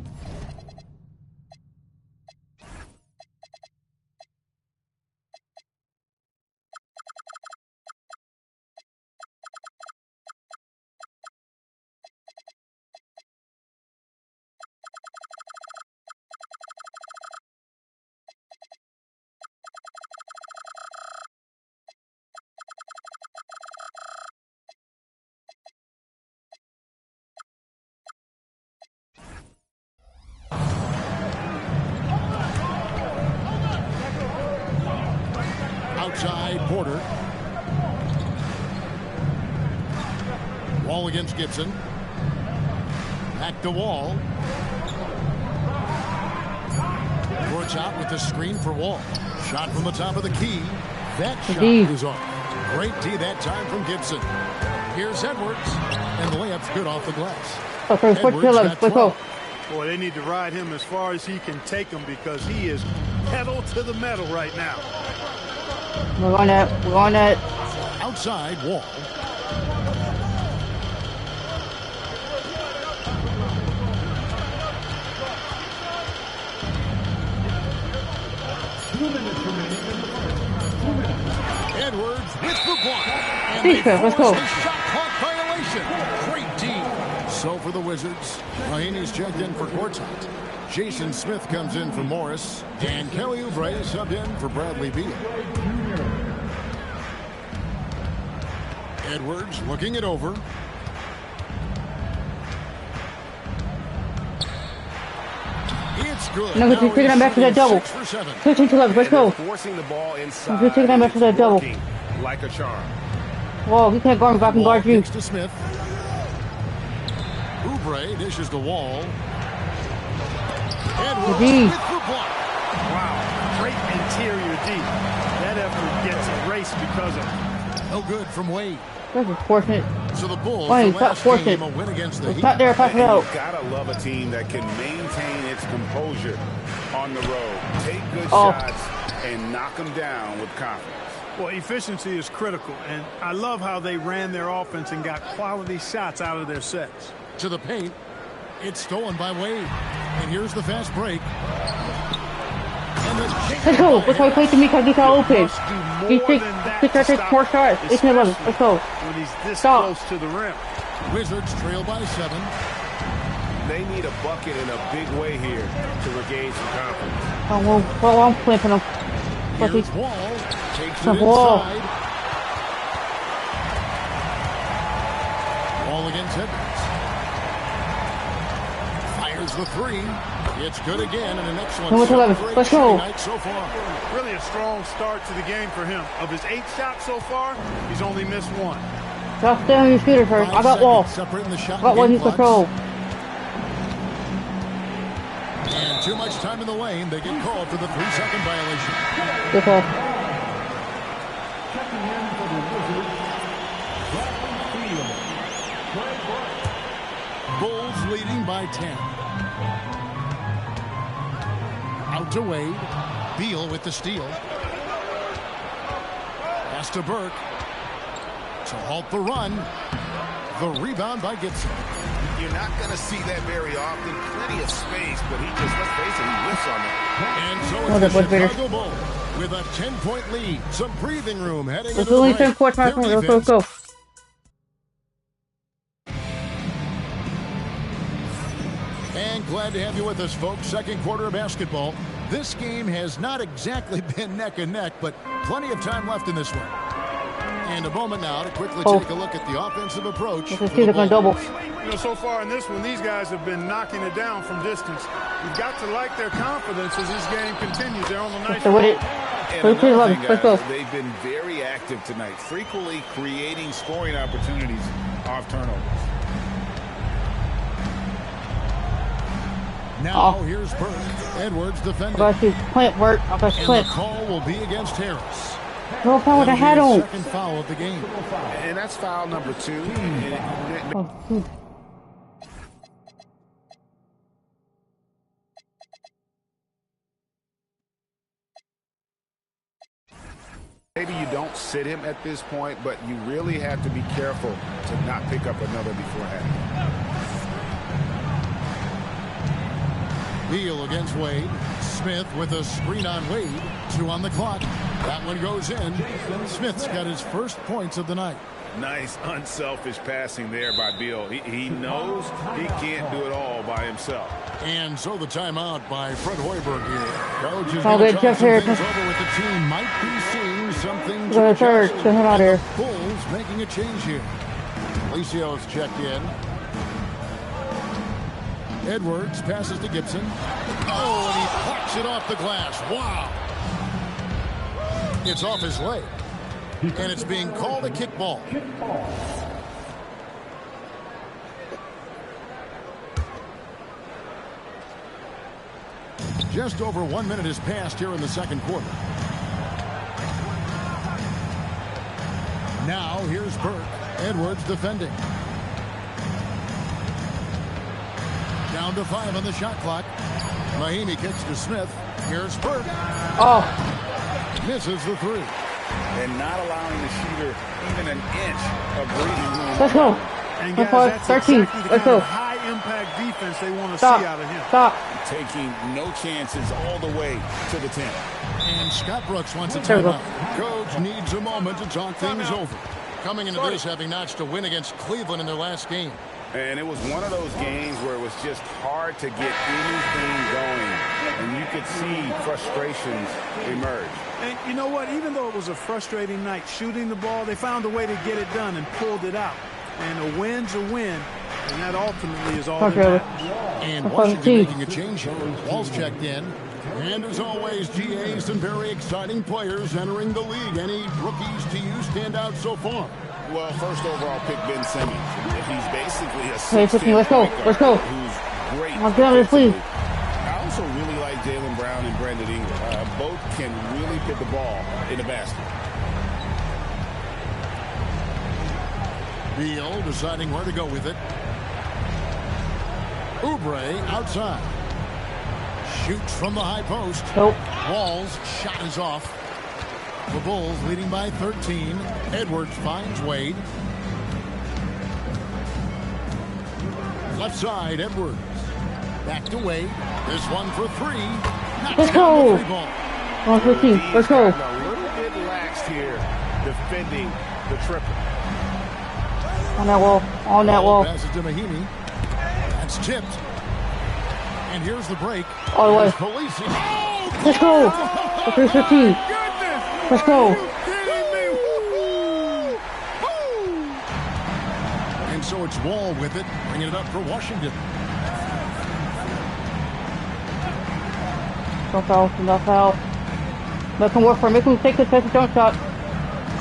Speaker 2: outside Porter. Wall against Gibson. Back to Wall. Courts out with the screen for Wall. Shot from the top of the key. That shot is off. Great D that time from Gibson. Here's Edwards. And the layup's good off the glass. Edwards got 12.
Speaker 3: Boy, they need to ride him as far as he can take him because he is pedal to the metal right now.
Speaker 1: We're on it. We're on it.
Speaker 2: Outside Wall. Edwards with the block. And
Speaker 1: let's go.
Speaker 2: Shot clock violation. Great D. So for the Wizards, Mahaney's checked in for Courtside. Jason Smith comes in for Morris. And Kelly Oubre subbed in for Bradley Beal. Edwards looking it over. It's good.
Speaker 1: No, we're taking them back to that double. 15 to 11. Let's go.
Speaker 4: Forcing the ball inside.
Speaker 1: We're taking them back to that double.
Speaker 4: Like a charm.
Speaker 1: Whoa, he can't guard me. I can guard you.
Speaker 2: To Smith. Oubre dishes the Wall. Edwards with the block.
Speaker 3: Wow, great interior D. That effort gets erased because of it.
Speaker 2: No good from Wade.
Speaker 1: This is fortunate.
Speaker 2: So the Bulls,
Speaker 1: Why,
Speaker 2: the last game, a win against the Heat.
Speaker 1: Not there, pass it out.
Speaker 4: You gotta love a team that can maintain its composure on the road, take good shots, and knock them down with confidence.
Speaker 3: Well, efficiency is critical, and I love how they ran their offense and got quality shots out of their sets.
Speaker 2: To the paint, it's stolen by Wade, and here's the fast break.
Speaker 1: Let's go. Let's play to me because he's all open. He takes 4 shots. 18-11. Let's go.
Speaker 3: When he's this close to the rim.
Speaker 2: Wizards trail by 7.
Speaker 4: They need a bucket in a big way here to regain some confidence.
Speaker 1: Oh, well, I'm flipping him.
Speaker 2: Here's Wall. Takes it
Speaker 1: Wall.
Speaker 2: inside. Wall against Edwards. Fires the 3. It's good again, and an excellent shot.
Speaker 1: Let's go.
Speaker 3: So far. Really a strong start to the game for him. Of his 8 shots so far, he's only missed 1.
Speaker 1: Just stay on your shooter first. I got Wall. I got one in control.
Speaker 2: And too much time in the lane. They get called for the 3-second violation.
Speaker 1: Good call.
Speaker 2: Bulls leading by 10. Out to Wade. Beal with the steal. Pass to Burke. To halt the run. The rebound by Gibson.
Speaker 4: You're not going to see that very often. Plenty of space, but he just, let's face it, he whiffs on that.
Speaker 2: And so it's the Chicago Bulls with a 10-point lead. Some breathing room heading into the break.
Speaker 1: Let's go.
Speaker 2: And glad to have you with us, folks. Second quarter of basketball. This game has not exactly been neck and neck, but plenty of time left in this one. And a moment now to quickly take a look at the offensive approach.
Speaker 1: Let's see if they're double.
Speaker 3: You know, so far in this one, these guys have been knocking it down from distance. You've got to like their confidence as this game continues. They're on the nice road.
Speaker 1: Let's go.
Speaker 4: They've been very active tonight, frequently creating scoring opportunities off turnovers.
Speaker 2: Now here's Burke. Edwards defending.
Speaker 1: I got you. Plant work. I got
Speaker 2: and
Speaker 1: Clint.
Speaker 2: the call will be against Harris.
Speaker 1: No foul with a hat on.
Speaker 2: Second foul of the game.
Speaker 4: And that's foul number 2. Maybe you don't sit him at this point, but you really have to be careful to not pick up another beforehand.
Speaker 2: Beal against Wade. Smith with a screen on Wade. 2 on the clock. That one goes in. Smith's got his first points of the night.
Speaker 4: Nice, unselfish passing there by Beal. He knows he can't do it all by himself.
Speaker 2: And so the timeout by Fred Hoiberg here. Coach is
Speaker 1: going to talk some things
Speaker 2: over with the team. Might be seeing something
Speaker 1: to adjust.
Speaker 2: Bulls making a change here. Alicios checked in. Edwards passes to Gibson. Oh, and he plucks it off the glass. Wow. It's off his leg. And it's being called a kickball. Just over 1 minute has passed here in the second quarter. Now here's Burke. Edwards defending. Down to 5 on the shot clock. Mahimi kicks to Smith. Here's Burke.
Speaker 1: Oh.
Speaker 2: Misses the three.
Speaker 4: And not allowing the shooter even an inch of breathing room.
Speaker 1: Let's go.
Speaker 3: And guys, that's
Speaker 1: 13.
Speaker 3: exactly the
Speaker 1: Let's
Speaker 3: kind
Speaker 1: go.
Speaker 3: of high-impact defense they want to
Speaker 1: Stop.
Speaker 3: see out of him.
Speaker 1: Stop.
Speaker 4: Taking no chances all the way to the 10.
Speaker 2: And Scott Brooks wants a
Speaker 1: There we go.
Speaker 2: timeout. Coach needs a moment to talk things over. Coming into this having notched a win against Cleveland in their last game.
Speaker 4: And it was one of those games where it was just hard to get anything going. And you could see frustrations emerge.
Speaker 3: And you know what? Even though it was a frustrating night shooting the ball, they found a way to get it done and pulled it out. And a win's a win, and that ultimately is all that matters.
Speaker 2: And Washington making a change here. Wall's checked in. And as always, GA, some very exciting players entering the league. Any rookies to you stand out so far?
Speaker 4: Well, first overall pick, Ben Simmons. He's basically a
Speaker 1: Hey, 15, let's go. Let's go.
Speaker 4: Who's great.
Speaker 1: I'll get on this, please.
Speaker 4: I also really like Jaylen Brown and Brandon Ingram. Both can really put the ball in the basket.
Speaker 2: Beal deciding where to go with it. Oubre outside. Shoots from the high post.
Speaker 1: Nope.
Speaker 2: Wall's shot is off. The Bulls leading by 13. Edwards finds Wade. Left side, Edwards. Back to Wade. This one for three.
Speaker 1: Let's go. 115. Let's go.
Speaker 4: A little bit laxed here defending the triple.
Speaker 1: On that wall. On that wall.
Speaker 2: Passes to Mahimi. That's tipped. And here's the break.
Speaker 1: All the way.
Speaker 2: Polisi.
Speaker 1: Let's go. 315. Let's go.
Speaker 2: And so it's Wall with it, bringing it up for Washington.
Speaker 1: Don't foul. Don't foul. Make him work for him. Make him take the jump shot.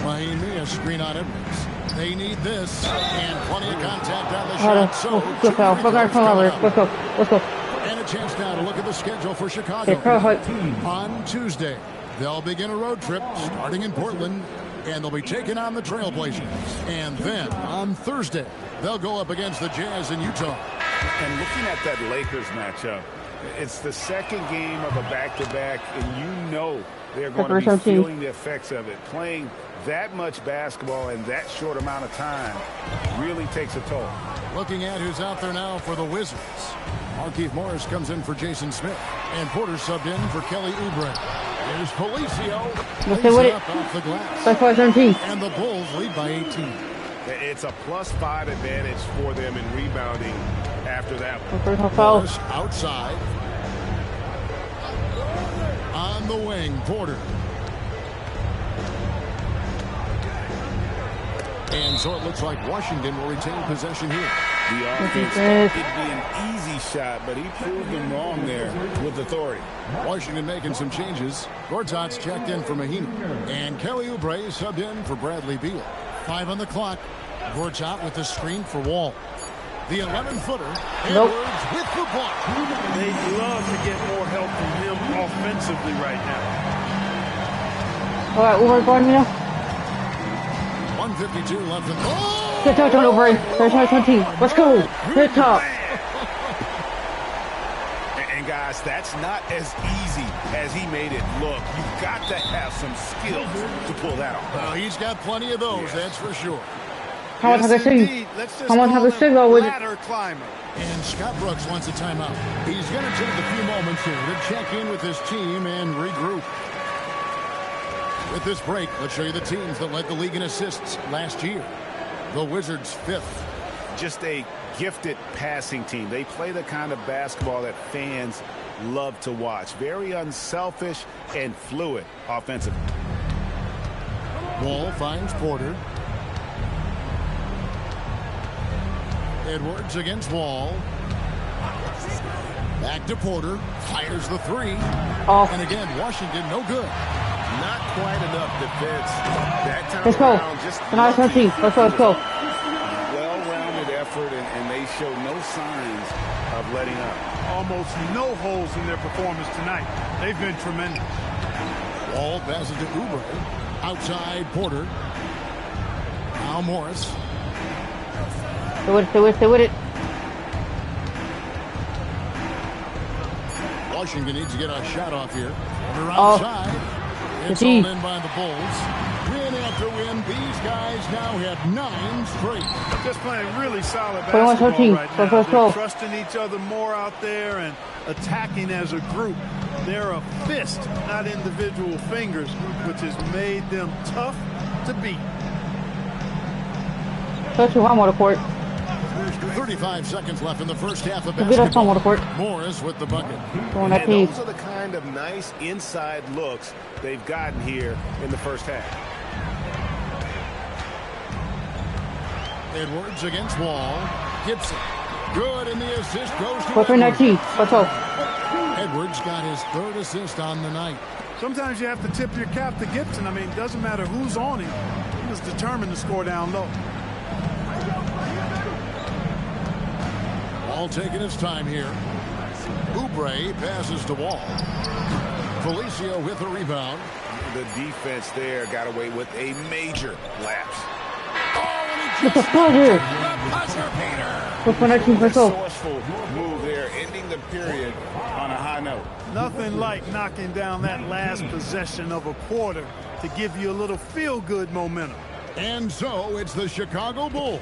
Speaker 2: Mahimi, a screen on Edwards. They need this. And plenty of contact on the shot. So,
Speaker 1: good foul. We're going to come over. Let's go. Let's go.
Speaker 2: And a chance now to look at the schedule for Chicago. On Tuesday, they'll begin a road trip starting in Portland, and they'll be taking on the Trailblazers. And then on Thursday, they'll go up against the Jazz in Utah.
Speaker 4: And looking at that Lakers matchup, it's the second game of a back-to-back, and you know they're going to be feeling the effects of it. Playing that much basketball in that short amount of time really takes a toll.
Speaker 2: Looking at who's out there now for the Wizards. Markieff Morris comes in for Jason Smith. And Porter subbed in for Kelly Oubre. There's Policio.
Speaker 1: Let's get
Speaker 2: up off the glass.
Speaker 1: That's 17.
Speaker 2: And the Bulls lead by 18.
Speaker 4: It's a +5 advantage for them in rebounding after that one.
Speaker 2: Morris outside. On the wing, Porter. And so it looks like Washington will retain possession here.
Speaker 4: The offense thought it'd be an easy shot, but he proved them wrong there with authority.
Speaker 2: Washington making some changes. Gortat's checked in for Mahimi. And Kelly Oubre subbed in for Bradley Beal. 5 on the clock. Gortat with the screen for Wall. The 11-footer. Edwards with the block.
Speaker 3: They'd love to get more help from him offensively right now.
Speaker 1: All right, Oubre guarding me now.
Speaker 2: 1:52 left in the ball.
Speaker 1: Good touch on Oubre. 13. Let's go. Hit top.
Speaker 4: And guys, that's not as easy as he made it look. You've got to have some skills to pull that off.
Speaker 2: Well, he's got plenty of those, that's for sure.
Speaker 1: Come on, have a sing. Come on, have a sing with it.
Speaker 2: And Scott Brooks wants a timeout. He's going to take a few moments here to check in with his team and regroup. With this break, let's show you the teams that led the league in assists last year. The Wizards 5th.
Speaker 4: Just a gifted passing team. They play the kind of basketball that fans love to watch. Very unselfish and fluid offensively.
Speaker 2: Wall finds Porter. Edwards against Wall. Back to Porter. Fires the three.
Speaker 1: Off.
Speaker 2: And again, Washington no good.
Speaker 4: Not quite enough defense. That time
Speaker 1: let's go.
Speaker 4: around, just
Speaker 1: Nice team. Let's go. Let's go.
Speaker 4: well-rounded effort, and they show no signs of letting up.
Speaker 3: Almost no holes in their performance tonight. They've been tremendous.
Speaker 2: Ball passes to Uber. Outside Porter. Now Morris.
Speaker 1: Stay with it.
Speaker 2: Washington needs to get a shot off here. They're outside. It's all in by the Bulls. Win after win. These guys now have 9 straight.
Speaker 3: Just playing really solid basketball right now. They're trusting each other more out there and attacking as a group. They're a fist, not individual fingers, which has made them tough to beat.
Speaker 1: Especially one more court.
Speaker 2: 35 seconds left in the first half of basketball. Morris with the bucket.
Speaker 4: And those are the kind of nice inside looks they've gotten here in the first half.
Speaker 2: Edwards against Wall. Gibson. Good, and the assist goes to
Speaker 1: Edwards.
Speaker 2: Edwards got his 3rd assist on the night.
Speaker 3: Sometimes you have to tip your cap to Gibson. I mean, it doesn't matter who's on him. He was determined to score down low.
Speaker 2: Wall taking his time here. Oubre passes to Wall. Felicio with a rebound.
Speaker 4: The defense there got away with a major lapse.
Speaker 1: It's a buzzer.
Speaker 4: Resourceful move there, ending the period on a high note.
Speaker 3: Nothing like knocking down that last possession of a quarter to give you a little feel-good momentum.
Speaker 2: And so it's the Chicago Bulls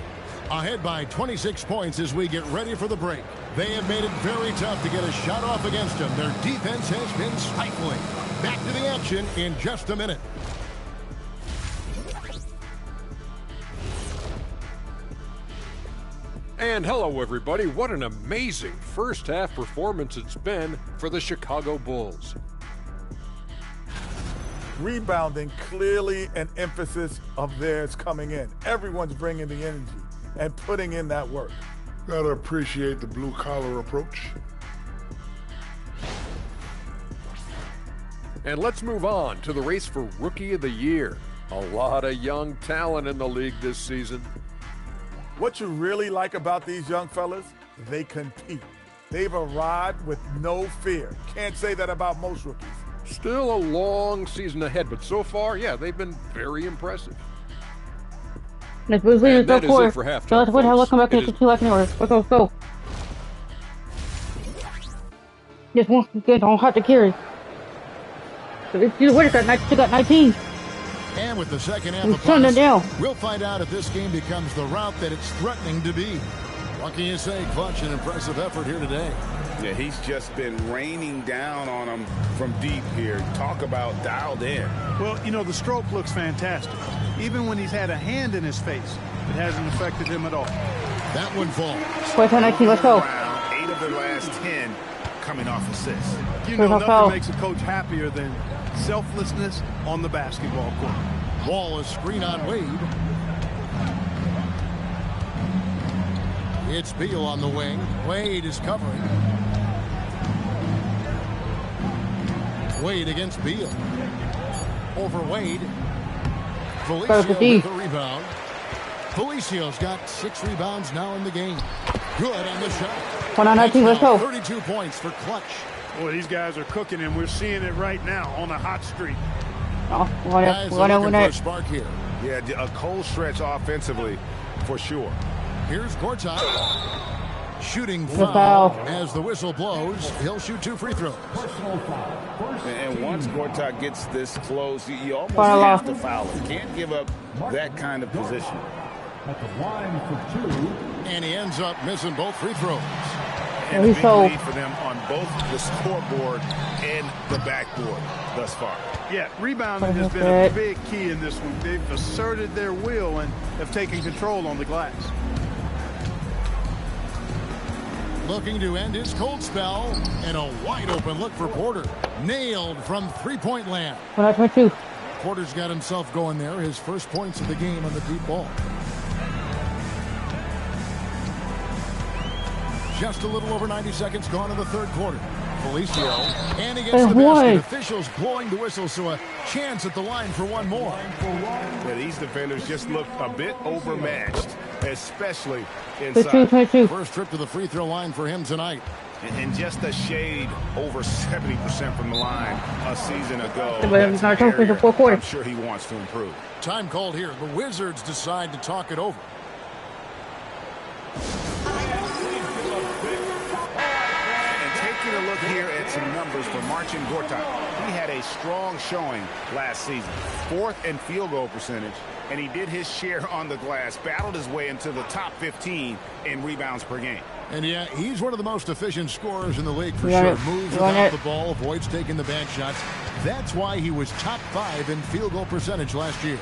Speaker 2: ahead by 26 points as we get ready for the break. They have made it very tough to get a shot off against them. Their defense has been stifling. Back to the action in just a minute.
Speaker 5: And hello, everybody. What an amazing first half performance it's been for the Chicago Bulls.
Speaker 6: Rebounding, clearly an emphasis of theirs coming in. Everyone's bringing the energy and putting in that work.
Speaker 7: Gotta appreciate the blue-collar approach.
Speaker 5: And let's move on to the race for Rookie of the Year. A lot of young talent in the league this season.
Speaker 6: What you really like about these young fellas, they compete. They've arrived with no fear. Can't say that about most rookies.
Speaker 5: Still a long season ahead, but so far, yeah, they've been very impressive.
Speaker 1: And that is
Speaker 5: it for halftime.
Speaker 1: So let's come back to 2 anywhere. Let's go. Just one get on hard to carry. So if you got 19.
Speaker 2: And with the second half we'll find out if this game becomes the route that it's threatening to be. What can you say, Clutch? An impressive effort here today.
Speaker 4: Yeah, he's just been raining down on them from deep here. Talk about dialed in.
Speaker 3: Well, you know, the stroke looks fantastic. Even when he's had a hand in his face, it hasn't affected him at all.
Speaker 2: That one falls.
Speaker 1: Let's go.
Speaker 4: 8 of their last 10 coming off assists.
Speaker 3: You know, nothing makes a coach happier than selflessness on the basketball court.
Speaker 2: Wall is screen on Wade. It's Beal on the wing. Wade is covering. Wade against Beal. Over Wade. Felicio with the rebound. Felicio's got 6 rebounds now in the game. Good on the shot.
Speaker 1: 119, let's go.
Speaker 2: 32 points for Clutch.
Speaker 3: Boy, these guys are cooking, and we're seeing it right now on a hot streak.
Speaker 2: Guys are looking for a spark here.
Speaker 4: Yeah, a cold stretch offensively, for sure.
Speaker 2: Here's Gortat. Shooting foul as the whistle blows. He'll shoot 2 free throws.
Speaker 4: And once Gortat gets this close, you almost have to foul him. Can't give up that kind of position.
Speaker 8: At the line for 2.
Speaker 2: And he ends up missing both free throws.
Speaker 4: And a big lead for them on both the scoreboard and the backboard thus far.
Speaker 3: Yeah, rebounding has been a big key in this one. They've asserted their will and have taken control on the glass.
Speaker 2: Looking to end his cold spell, and a wide open look for Porter. Nailed from three-point land. Porter's got himself going there. His first points of the game on the deep ball. Just a little over 90 seconds gone in the third quarter. Felicio, and he gets the basket. Officials blowing the whistle, so a chance at the line for one more.
Speaker 4: Yeah, these defenders just look a bit overmatched, especially inside.
Speaker 2: First trip to the free throw line for him tonight.
Speaker 4: And just a shade over 70% from the line a season ago. I'm sure he wants to improve.
Speaker 2: Time called here. The Wizards decide to talk it over.
Speaker 4: Taking a look here at some numbers for Marcin Gortat. He had a strong showing last season. 4th in field goal percentage, and he did his share on the glass, battled his way into the top 15 in rebounds per game.
Speaker 2: And yeah, he's one of the most efficient scorers in the league for sure. Moves without the ball, avoids taking the bad shots. That's why he was top 5 in field goal percentage last year.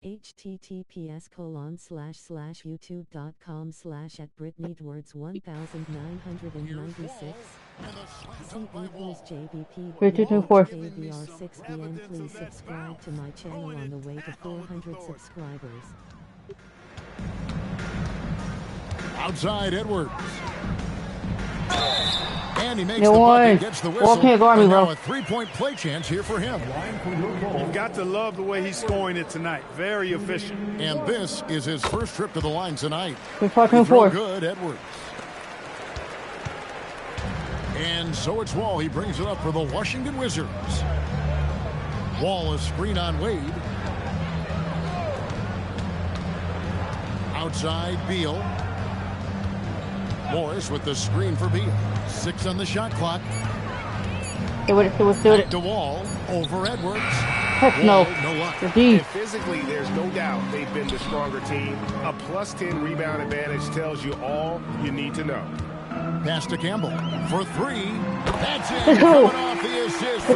Speaker 9: https://youtube.com/@BritneyEdwards1996 JBP
Speaker 1: 3224
Speaker 9: KBR6BN. Please subscribe to my channel on the way to 400 subscribers.
Speaker 2: Outside Edwards. And he makes
Speaker 1: the
Speaker 2: bucket, gets the whistle.
Speaker 1: Okay, and
Speaker 2: now a three-point play chance here for him.
Speaker 3: You've got to love the way he's scoring it tonight. Very efficient.
Speaker 2: And this is his first trip to the line tonight.
Speaker 1: He's real
Speaker 2: good, Edwards. And so it's Wall. He brings it up for the Washington Wizards. Wall, a screen on Wade. Outside Beal. Morris with the screen for Beal. 6 on the shot clock.
Speaker 1: It would do it.
Speaker 2: DeWall over Edwards.
Speaker 1: No.
Speaker 2: No luck.
Speaker 4: And physically, there's no doubt they've been the stronger team. A +10 rebound advantage tells you all you need to know.
Speaker 2: Pass to Campbell for 3. That's it.
Speaker 1: Let's go.
Speaker 2: Coming off the assist.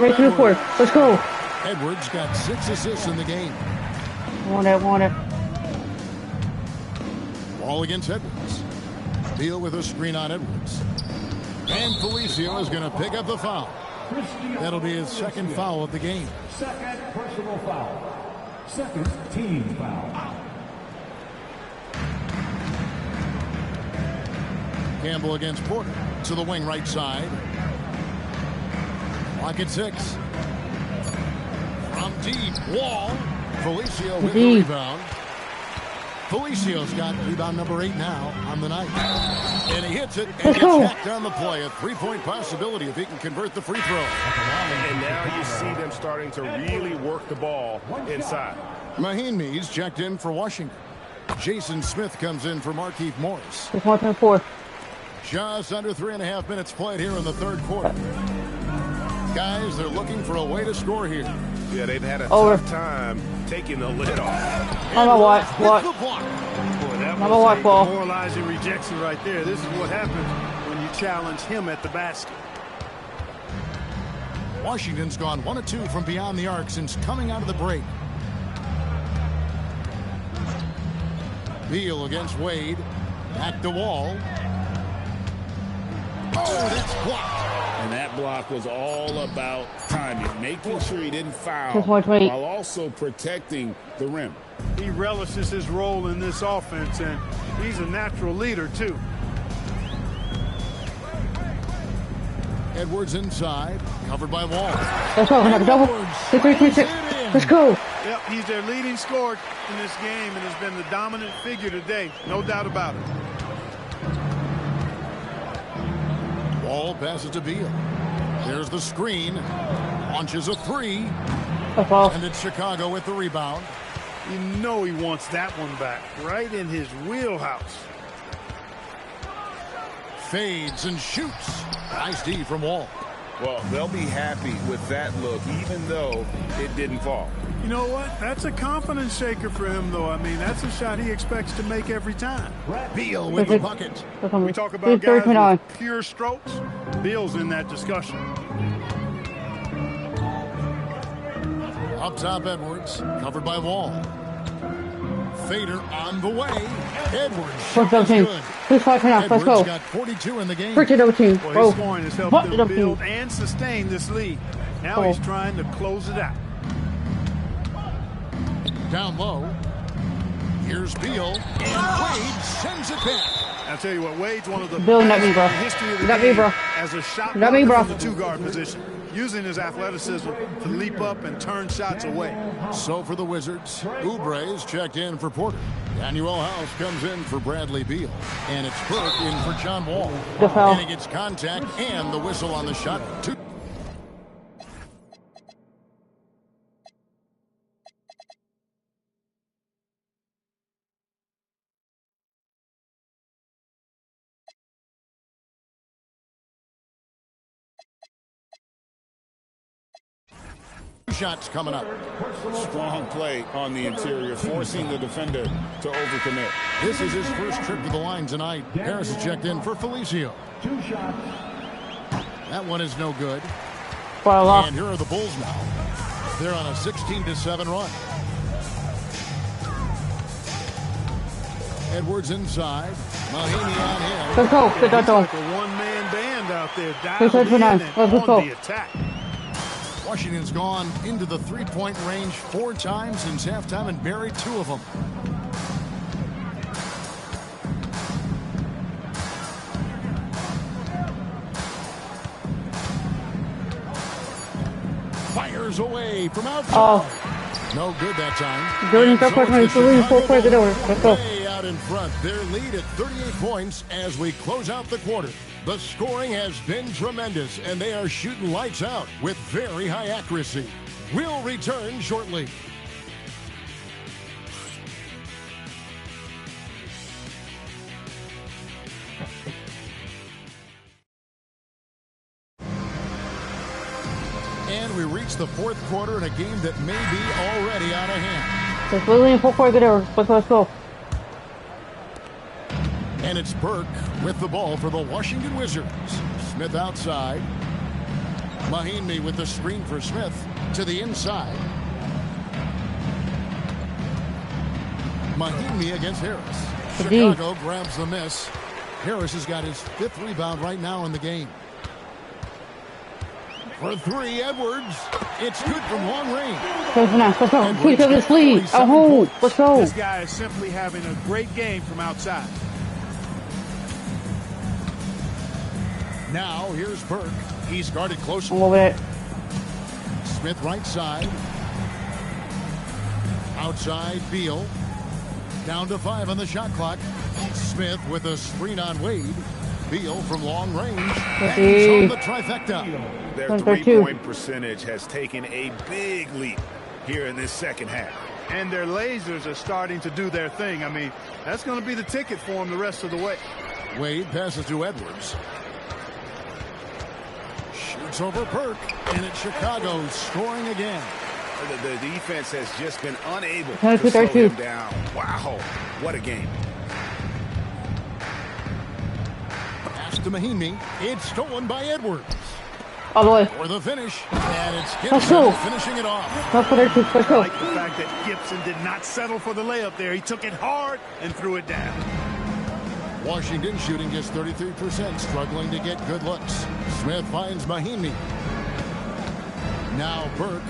Speaker 1: Let's go.
Speaker 2: Edwards got 6 assists in the game.
Speaker 1: Want it.
Speaker 2: Ball against Edwards. Beal with a screen on Edwards. And Felicio is going to pick up the foul. That'll be his second foul of the game.
Speaker 8: Second personal foul. Second team foul.
Speaker 2: Campbell against Porter. To the wing right side. Clock at 6. From deep. Wall. Felicio with the rebound. Felicio's got rebound number 8 now on the night. And he hits it and gets hacked on the play. A 3-point possibility if he can convert the free throw.
Speaker 4: And now you see them starting to really work the ball inside.
Speaker 2: Mahinmi's checked in for Washington. Jason Smith comes in for Markieff Morris.
Speaker 1: It's 1.4.
Speaker 2: Just under 3.5 minutes played here in the third quarter. Guys, they're looking for a way to score here.
Speaker 4: Yeah, they've had a tough time taking the lid off.
Speaker 1: I'm gonna watch.
Speaker 3: Boy, that was a demoralizing rejection right there. This is what happens when you challenge him at the basket.
Speaker 2: Washington's gone 1 of 2 from beyond the arc since coming out of the break. Beal against Wade. Back to Wall. Oh, that's blocked.
Speaker 4: And that block was all about timing, making sure he didn't foul while also protecting the rim.
Speaker 3: He relishes his role in this offense, and he's a natural leader, too.
Speaker 2: Edwards inside, covered by Wall.
Speaker 1: Let's go, another double. 3-3-6. Let's go.
Speaker 3: Yep, he's their leading scorer in this game and has been the dominant figure today. No doubt about it.
Speaker 2: Wall passes to Beal. There's the screen. Launches a three. And it's Chicago with the rebound.
Speaker 3: You know he wants that one back. Right in his wheelhouse.
Speaker 2: Fades and shoots. Nice D from Wall.
Speaker 4: Well, they'll be happy with that look, even though it didn't fall.
Speaker 3: You know what? That's a confidence shaker for him, though. I mean, that's a shot he expects to make every time.
Speaker 2: Beal with the bucket.
Speaker 3: We talk about guys with pure strokes. Beal's in that discussion.
Speaker 2: Up top, Edwards. Covered by Wall. Fader on the way. Edwards.
Speaker 1: Let's go, team. Let's go. Let's go.
Speaker 2: Got 42 in the game.
Speaker 1: Freaking double team.
Speaker 3: Well, his scoring has helped them build and sustain this lead. Now he's trying to close it out.
Speaker 2: Down low. Here's Beal. And Wade sends it back.
Speaker 3: I'll tell you what, Wade's one of the
Speaker 1: Bill, not me, bro.
Speaker 3: history of the
Speaker 1: not
Speaker 3: game
Speaker 1: me, bro.
Speaker 3: as a shot
Speaker 1: not me, bro.
Speaker 3: from the two-guard position, using his athleticism to leap up and turn shots away.
Speaker 2: So for the Wizards, Oubre's checked in for Porter. Daniel House comes in for Bradley Beal. And it's Burke in for John Wall. And he gets contact and the whistle on the shot. Shots coming up.
Speaker 4: Strong play on the interior, forcing the defender to overcommit.
Speaker 2: This is his first trip to the line tonight. Harris is checked in for Felicio.
Speaker 8: 2 shots.
Speaker 2: That one is no good.
Speaker 1: And
Speaker 2: here are the Bulls now. They're on a 16-7 run. Edwards inside. Mahinmi on him.
Speaker 1: Let's go.
Speaker 3: It's like a one-man band out there. Dialed in and on the attack.
Speaker 2: Washington's gone into the three-point range 4 times since halftime and buried 2 of them. Fires away from outside. No good that time. Way out in front. Their lead at 38 points as we close out the quarter. The scoring has been tremendous, and they are shooting lights out with very high accuracy. We'll return shortly. And we reach the 4th quarter in a game that may be already out of hand.
Speaker 1: Let's go.
Speaker 2: And it's Burke with the ball for the Washington Wizards. Smith outside. Mahinmi with the screen for Smith to the inside. Mahinmi against Harris. Chicago grabs the miss. Harris has got his 5th rebound right now in the game. For 3, Edwards. It's good from long range.
Speaker 1: Let's go. Please have this lead. Let's go.
Speaker 3: This guy is simply having a great game from outside.
Speaker 2: Now, here's Burke. He's guarded closely. Smith right side. Outside, Beal. Down to 5 on the shot clock. Smith with a screen on Wade. Beal from long range. And he's on the trifecta.
Speaker 4: Their three-point percentage has taken a big leap here in this second half.
Speaker 3: And their lasers are starting to do their thing. I mean, that's going to be the ticket for them the rest of the way.
Speaker 2: Wade passes to Edwards. Shoots over Burke, and it's Chicago scoring again.
Speaker 4: The defense has just been unable to slow him down. Wow, what a game.
Speaker 2: Pass to Mahinmi. It's stolen by Edwards.
Speaker 1: All the way.
Speaker 2: For the finish, and it's Gibson finishing it off.
Speaker 3: I like the fact that Gibson did not settle for the layup there. He took it hard and threw it down.
Speaker 2: Washington shooting just 33%, struggling to get good looks. Smith finds Mahinmi. Now Burke.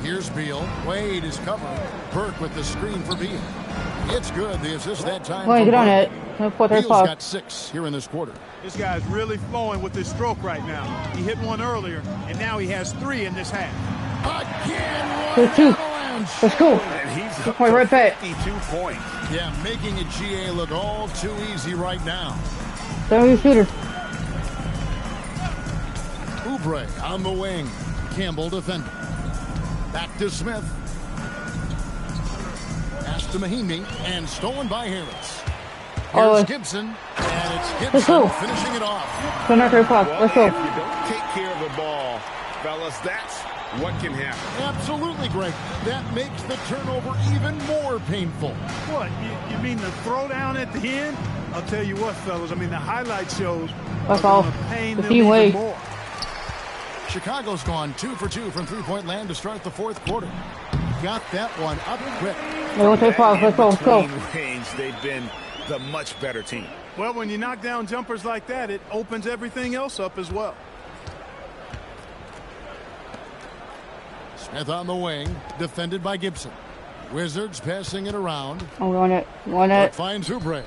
Speaker 2: Here's Beal. Wade is covering. Burke with the screen for Beal. It's good. The assist that time.
Speaker 1: Get on it.
Speaker 2: Beal's got 6 here in this quarter.
Speaker 3: This guy's really flowing with his stroke right now. He hit one earlier, and now he has 3 in this half.
Speaker 2: Again,
Speaker 1: let's go.
Speaker 4: And he's up
Speaker 1: right back.
Speaker 4: 52 points.
Speaker 2: Yeah, making a GA look all too easy right now.
Speaker 1: There shooter.
Speaker 2: Oubre on the wing. Campbell defending. Back to Smith. Pass to Mahimi and stolen by Harris. Here's Gibson, and it's Gibson finishing it off.
Speaker 1: Let's go.
Speaker 4: If you don't take care of the ball, fellas, that's what can happen.
Speaker 2: Absolutely, Greg. That makes the turnover even more painful.
Speaker 3: What? You mean the throwdown at the end? I'll tell you what, fellas. I mean, the highlight shows
Speaker 1: That's
Speaker 3: are
Speaker 1: all.
Speaker 3: going to pain
Speaker 1: The
Speaker 3: them
Speaker 1: team
Speaker 3: even
Speaker 1: way.
Speaker 3: more.
Speaker 2: Chicago's gone 2 for 2 from three-point land to start the fourth quarter. Got that one up quick.
Speaker 1: Let's go.
Speaker 4: In range, they've been the much better team.
Speaker 3: Well, when you knock down jumpers like that, it opens everything else up as well.
Speaker 2: Smith on the wing, defended by Gibson. Wizards passing it around.
Speaker 1: On it.
Speaker 2: Burke finds Oubre.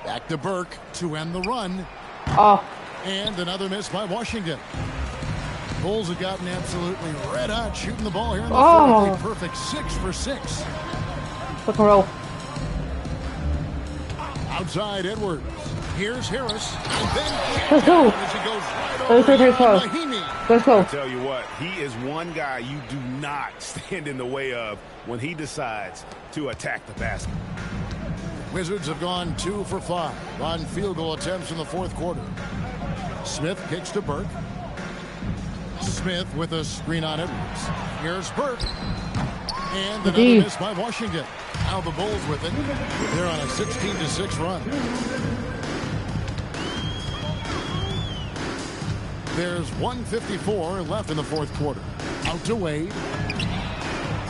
Speaker 2: Back to Burke to end the run.
Speaker 1: Oh.
Speaker 2: And another miss by Washington. Bulls have gotten absolutely red hot shooting the ball here in the fourth. A perfect 6 for 6.
Speaker 1: Look and roll.
Speaker 2: Outside Edwards. Here's Harris. And then
Speaker 1: Let's go.
Speaker 2: as he goes right over Mahimi.
Speaker 1: Let's go.
Speaker 4: I'll tell you what, he is one guy you do not stand in the way of when he decides to attack the basket.
Speaker 2: Wizards have gone 2 for 5 on field goal attempts in the fourth quarter. Smith kicks to Burke. Smith with a screen on Edwards. Here's Burke. And another miss by Washington. Now the Bulls with it. They're on a 16-6 run. There's 1:54 left in the fourth quarter. Out to Wade.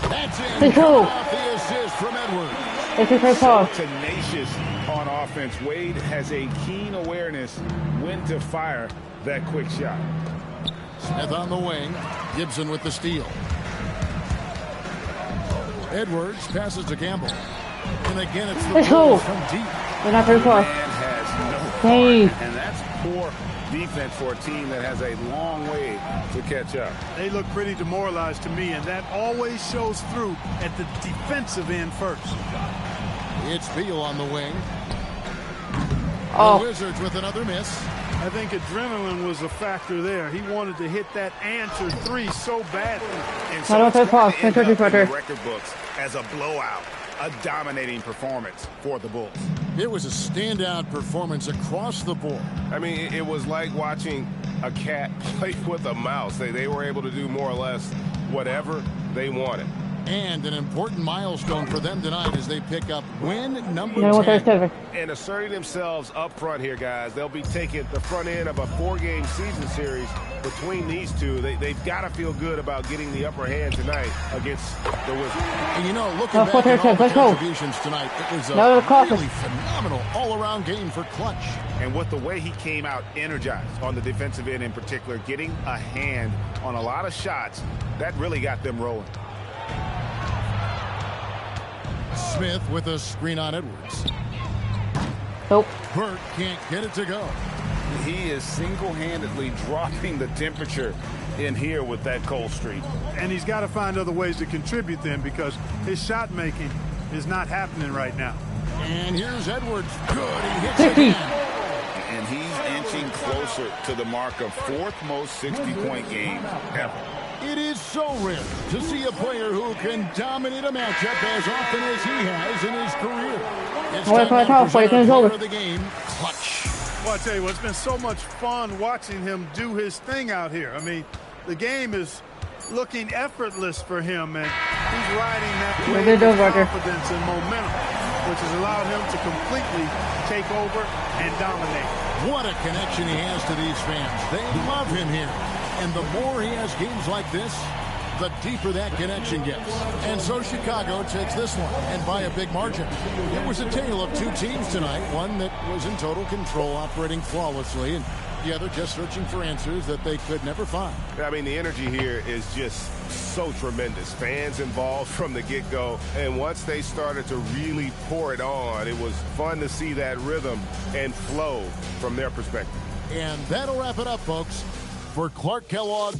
Speaker 2: That's in. Off the assist from Edwards.
Speaker 4: So tenacious on offense. Wade has a keen awareness when to fire that quick shot.
Speaker 2: Smith on the wing. Gibson with the steal. Edwards passes to Campbell. And again, it's the Bulls from deep.
Speaker 1: They're not very far.
Speaker 4: And that's poor defense for a team that has a long way to catch up.
Speaker 3: They look pretty demoralized to me, and that always shows through at the defensive end first.
Speaker 2: It's Beal on the wing.
Speaker 1: Oh.
Speaker 2: The Wizards with another miss.
Speaker 3: I think adrenaline was a factor there. He wanted to hit that answer three so badly.
Speaker 4: And so it's going to end up in the record books as a blowout, a dominating performance for the Bulls.
Speaker 2: It was a standout performance across the board.
Speaker 10: I mean, it was like watching a cat play with a mouse. They were able to do more or less whatever they wanted.
Speaker 2: And an important milestone for them tonight as they pick up win number 10.
Speaker 10: And asserting themselves up front here, guys. They'll be taking the front end of a 4-game season series between these two. They've got to feel good about getting the upper hand tonight against the Wizards.
Speaker 2: And you know, looking back at all the contributions tonight, it was a really phenomenal all-around game for Clutch.
Speaker 4: And with the way he came out energized on the defensive end in particular, getting a hand on a lot of shots, that really got them rolling.
Speaker 2: Smith with a screen on Edwards.
Speaker 1: Nope.
Speaker 2: Burke can't get it to go.
Speaker 4: He is single-handedly dropping the temperature in here with that cold streak.
Speaker 3: And he's got to find other ways to contribute then, because his shot making is not happening right now.
Speaker 2: And here's Edwards. Good. He hits it again.
Speaker 4: And he's inching closer to the mark of fourth most 60-point games ever.
Speaker 2: It is so rare to see a player who can dominate a matchup as often as he has in his career. It's time to present our player of the game, Clutch.
Speaker 3: Well, I tell you what, it's been so much fun watching him do his thing out here. I mean, the game is looking effortless for him, and he's riding that wave of confidence and momentum, which has allowed him to completely take over and dominate.
Speaker 2: What a connection he has to these fans. They love him here. And the more he has games like this, the deeper that connection gets. And so Chicago takes this one, and by a big margin. It was a tale of two teams tonight, one that was in total control, operating flawlessly, and the other just searching for answers that they could never find.
Speaker 10: I mean, the energy here is just so tremendous. Fans involved from the get-go, and once they started to really pour it on, it was fun to see that rhythm and flow from their perspective.
Speaker 2: And that'll wrap it up, folks. For Clark Kellogg,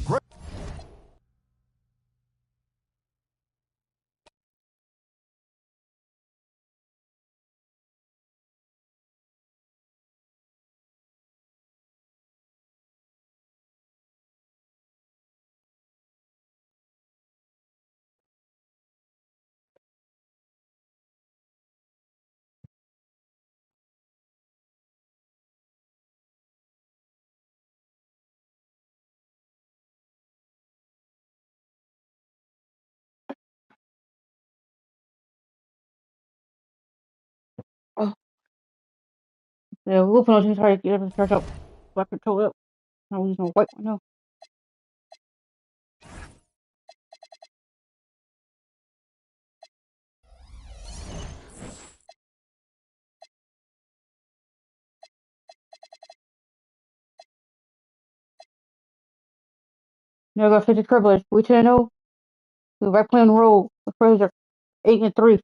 Speaker 1: Yeah, we'll put on team try to get everything started up. So I control it. I'm using a white one now. Now I got 50 Trailblazers. We 10-0. We're right playing the roll with Fraser. 8-3.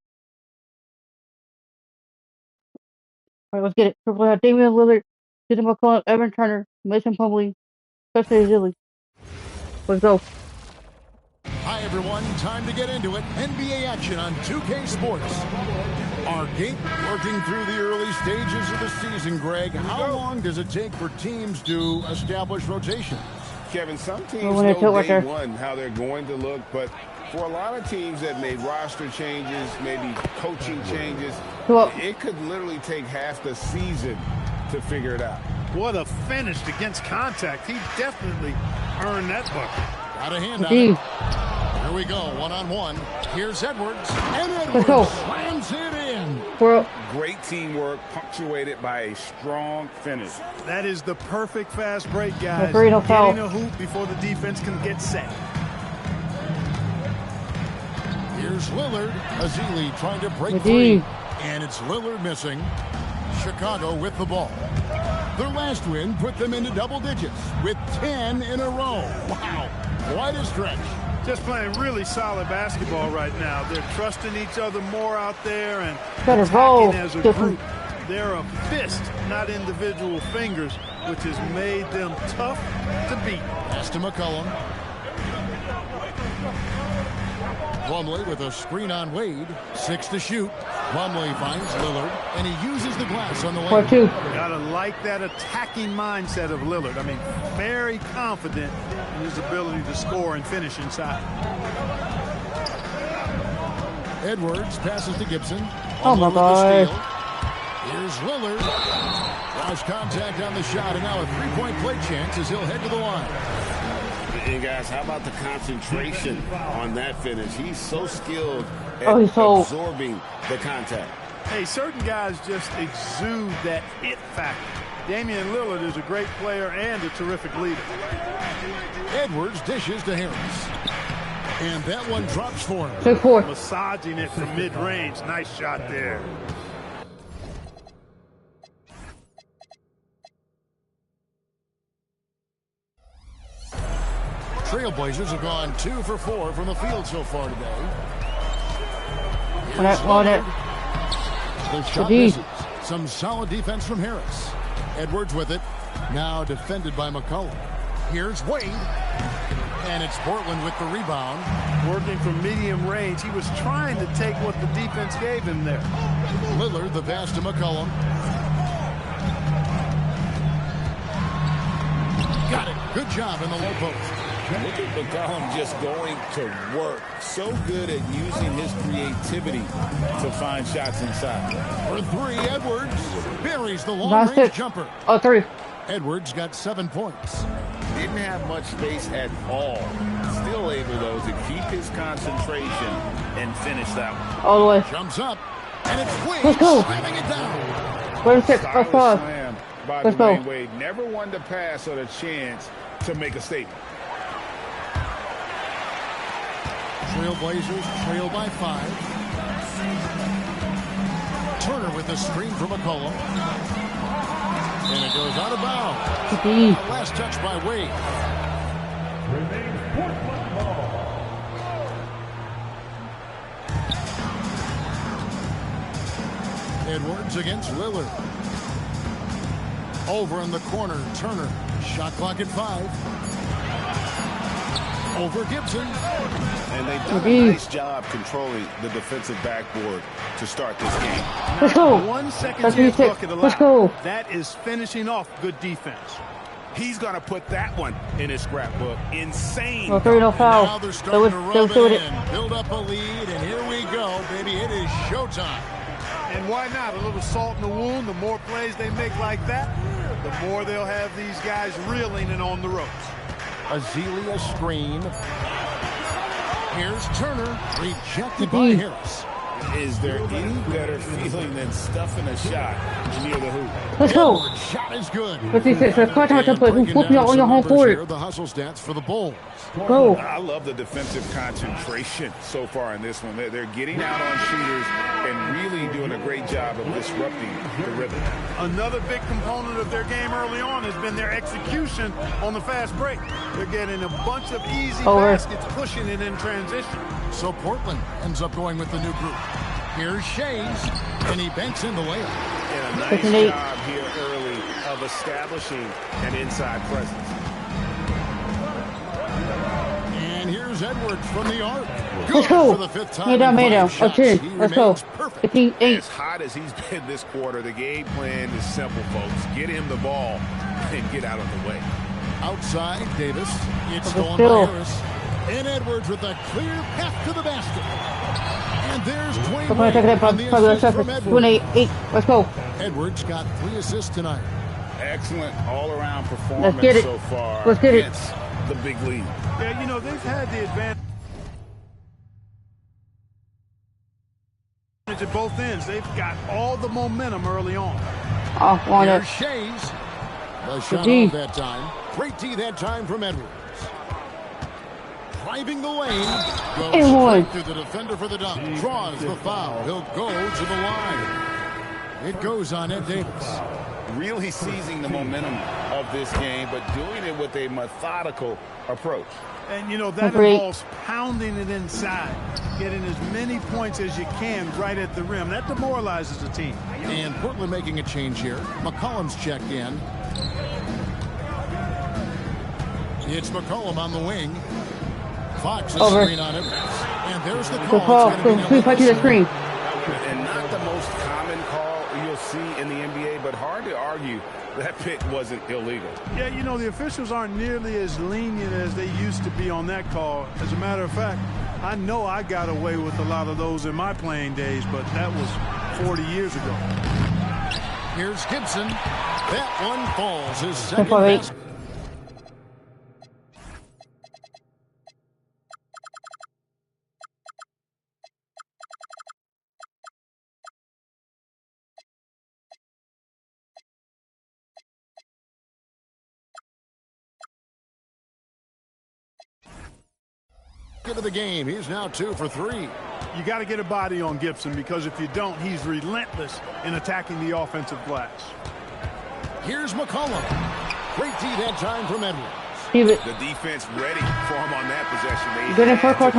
Speaker 1: Alright, let's get it. Triple had Damian Lillard, Jason McCollum, Evan Turner, Mason Plumlee, Especially Zilly. Let's go.
Speaker 2: Hi, everyone. Time to get into it. NBA action on 2K Sports. Our game working through the early stages of the season, Greg. How long does it take for teams to establish rotations?
Speaker 10: Kevin, some teams know day one how they're going to look, but for a lot of teams that made roster changes, maybe coaching changes, it could literally take half the season to figure it out.
Speaker 3: What a finish against contact. He definitely earned that bucket.
Speaker 2: Got a hand on it. Here we go, one-on-one. Here's Edwards, and Edwards slams it in.
Speaker 10: Great teamwork, punctuated by a strong finish.
Speaker 3: That is the perfect fast break, guys.
Speaker 1: Getting
Speaker 3: a hoop before the defense can get set.
Speaker 2: Here's Lillard. Azili trying to break free. And it's Lillard missing. Chicago with the ball. Their last win put them into double digits with 10 in a row. Wow, quite a stretch.
Speaker 3: Just playing really solid basketball right now. They're trusting each other more out there and
Speaker 1: attacking
Speaker 3: as a group. They're a fist, not individual fingers, which has made them tough to beat.
Speaker 2: Pass to McCollum. Plumlee with a screen on Wade. 6 to shoot. Plumlee finds Lillard, and he uses the glass on the way.
Speaker 3: Gotta like that attacking mindset of Lillard. I mean, very confident in his ability to score and finish inside.
Speaker 2: Edwards passes to Gibson.
Speaker 1: Oh my God.
Speaker 2: Here's Lillard. Lost contact on the shot, and now a three-point play chance as he'll head to the line.
Speaker 10: And guys, how about the concentration on that finish? He's so skilled at absorbing the contact.
Speaker 3: Hey, certain guys just exude that it factor. Damian Lillard is a great player and a terrific leader.
Speaker 2: Edwards dishes to Harris. And that one drops for him.
Speaker 3: Massaging it from mid-range. Nice shot there.
Speaker 2: Trailblazers have gone 2 for 4 from the field so far today. The shot misses. Some solid defense from Harris. Edwards with it. Now defended by McCollum. Here's Wade. And it's Portland with the rebound.
Speaker 3: Working from medium range. He was trying to take what the defense gave him there.
Speaker 2: Lillard, the pass to McCollum. Got it. Good job in the low post.
Speaker 10: Look at McCollum just going to work. So good at using his creativity to find shots inside.
Speaker 2: For 3, Edwards buries the long-range jumper.
Speaker 1: Oh, 3.
Speaker 2: Edwards got 7 points.
Speaker 10: Didn't have much space at all. Still able, though, to keep his concentration and finish that one.
Speaker 1: All the way.
Speaker 2: Jumps up, and it's Wade slamming it down.
Speaker 1: Where's 6?
Speaker 10: Solid slam by Dwayne Wade. Never one to pass on a chance to make a statement.
Speaker 2: Trailblazers trail by 5. Turner with the screen from McCollum. And it goes out of bounds. Last touch by Wade. Edwards against Lillard. Over in the corner, Turner. Shot clock at 5. Over Gibson.
Speaker 10: And they've done a nice job controlling the defensive backboard to start this game.
Speaker 1: Let's go.
Speaker 3: 1 second chance bucket allowed.
Speaker 1: Let's go.
Speaker 3: That is finishing off good defense.
Speaker 10: He's going to put that one in his scrapbook. Insane.
Speaker 1: Well, 3 no foul.
Speaker 2: Now they're starting to rub it in, build up a lead, and here we go, baby. It is showtime.
Speaker 3: And why not? A little salt in the wound. The more plays they make like that, the more they'll have these guys reeling and on the ropes.
Speaker 2: Azealia screen. Here's Turner, rejected by Harris.
Speaker 4: Is there any better feeling than stuffing a shot near the hoop?
Speaker 1: Let's go.
Speaker 2: Shot is good.
Speaker 1: 56. Let's catch out to put
Speaker 2: Breaking
Speaker 1: whoop you
Speaker 2: down
Speaker 1: on your
Speaker 2: some
Speaker 1: home
Speaker 2: numbers
Speaker 1: court.
Speaker 2: here, the hustle stats for the Bulls.
Speaker 1: Go.
Speaker 4: I love the defensive concentration so far in this one. They're getting out on shooters and really doing a great job of disrupting the rhythm.
Speaker 3: Another big component of their game early on has been their execution on the fast break. They're getting a bunch of easy baskets, pushing it in transition.
Speaker 2: So Portland ends up going with the new group. Here's Shays, and he banks in the layup.
Speaker 4: And a nice job here early of establishing an inside presence.
Speaker 2: And here's Edwards from the arc.
Speaker 1: Let's go.
Speaker 2: For the fifth time.
Speaker 1: Okay, let's go.
Speaker 4: As hot as he's been this quarter, the game plan is simple, folks. Get him the ball and get out of the way.
Speaker 2: Outside, Davis. It's stolen by Harris. And Edwards with a clear path to the basket. And there's Dwayne Wade on the assist from Edwards.
Speaker 1: Let's go.
Speaker 2: Edwards got 3 assists tonight.
Speaker 4: Excellent all-around performance so far.
Speaker 1: Let's get it.
Speaker 4: It's the big lead.
Speaker 3: Yeah, you know, they've had the advantage at both ends. They've got all the momentum early on.
Speaker 1: Oh, on it.
Speaker 2: Here's Shays. The shot off that time. Great D that time from Edwards. Driving the lane. Goes straight through the defender for the dunk. Draws the foul. He'll go to the line. It goes on Ed Davis.
Speaker 4: Really seizing the momentum of this game, but doing it with a methodical approach.
Speaker 3: And, you know, that involves pounding it inside, getting as many points as you can right at the rim. That demoralizes the team.
Speaker 2: And Portland making a change here. McCollum's checked in. It's McCollum on the wing. Fox is screen on it. And there's the call.
Speaker 1: The screen.
Speaker 4: And not the most common call you'll see in the NBA, but hard to argue that pick wasn't illegal.
Speaker 3: Yeah, you know, the officials aren't nearly as lenient as they used to be on that call. As a matter of fact, I know I got away with a lot of those in my playing days, but that was 40 years ago.
Speaker 2: Here's Gibson. That one falls. His second basket. Of the game. He's now 2 for 3.
Speaker 3: You got to get a body on Gibson, because if you don't, he's relentless in attacking the offensive glass.
Speaker 2: Here's McCollum. Great D that time from Edwards.
Speaker 4: The defense ready for him on that possession.
Speaker 1: Good in front court,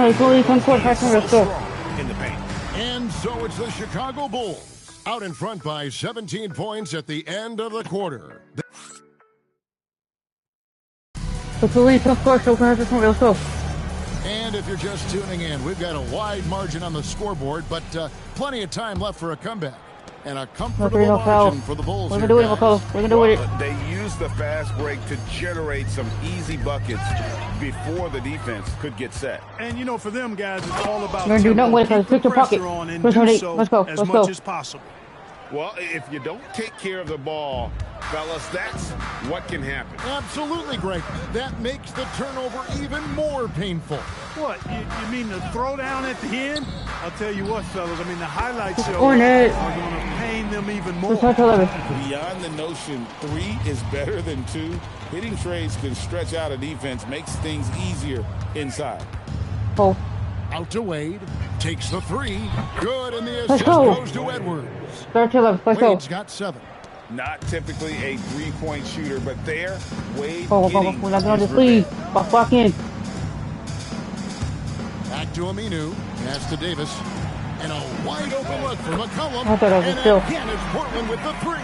Speaker 4: in the paint.
Speaker 2: And so it's the Chicago Bulls out in front by 17 points at the end of the quarter.
Speaker 1: Let's go.
Speaker 2: And if you're just tuning in, we've got a wide margin on the scoreboard, but plenty of time left for a comeback. And a comfortable margin for the Bulls.
Speaker 1: We're going to do it.
Speaker 4: They use the fast break to generate some easy buckets before the defense could get set.
Speaker 3: And, you know, for them guys, it's all about
Speaker 1: keep the pressure
Speaker 3: on and do so as much as possible.
Speaker 4: Well, if you don't take care of the ball, fellas, that's what can happen.
Speaker 2: Absolutely, Greg. That makes the turnover even more painful.
Speaker 3: What? You mean the throwdown at the end? I'll tell you what, fellas. I mean, the highlights show are going to pain them even more.
Speaker 4: Beyond the notion 3 is better than 2, hitting trades can stretch out a defense, makes things easier inside.
Speaker 1: Oh.
Speaker 2: Out to Wade. Takes the 3. Good, and the assist goes to Edwards. Wade's got 7.
Speaker 4: Not typically a three-point shooter, but there, Wade
Speaker 1: getting back in.
Speaker 2: Back to Aminu. Pass to Davis. And a wide open look for McCollum.
Speaker 1: And
Speaker 2: again, it's Portland with the 3.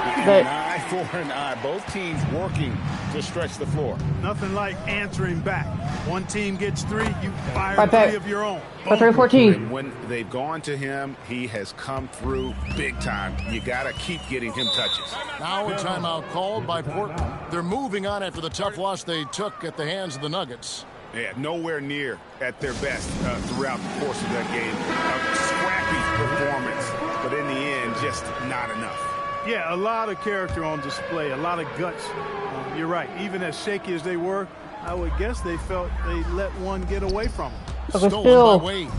Speaker 4: An eye for an eye. Both teams working to stretch the floor.
Speaker 3: Nothing like answering back. One team gets 3, you fire 3 of your own.
Speaker 1: 14.
Speaker 4: When they've gone to him, he has come through big time. You got to keep getting him touches.
Speaker 2: Now a timeout called by Portland. They're moving on after the tough loss they took at the hands of the Nuggets.
Speaker 4: Yeah, nowhere near at their best throughout the course of that game. A scrappy performance, but in the end, just not enough.
Speaker 3: Yeah, a lot of character on display, a lot of guts. You're right. Even as shaky as they were, I would guess they felt they let one get away from them.
Speaker 2: Stolen by Wade.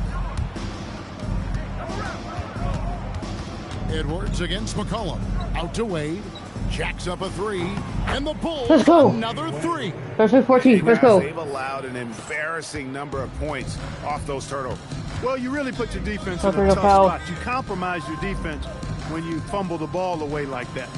Speaker 2: Edwards against McCollum. Out to Wade. Jacks up a three. And the Bulls,
Speaker 1: let's go.
Speaker 2: Another three.
Speaker 1: 13-14. Let's go.
Speaker 4: They've allowed an embarrassing number of points off those turnovers.
Speaker 3: Well, you really put your defense in a tough spot. You compromise your defense when you fumble the ball away like that.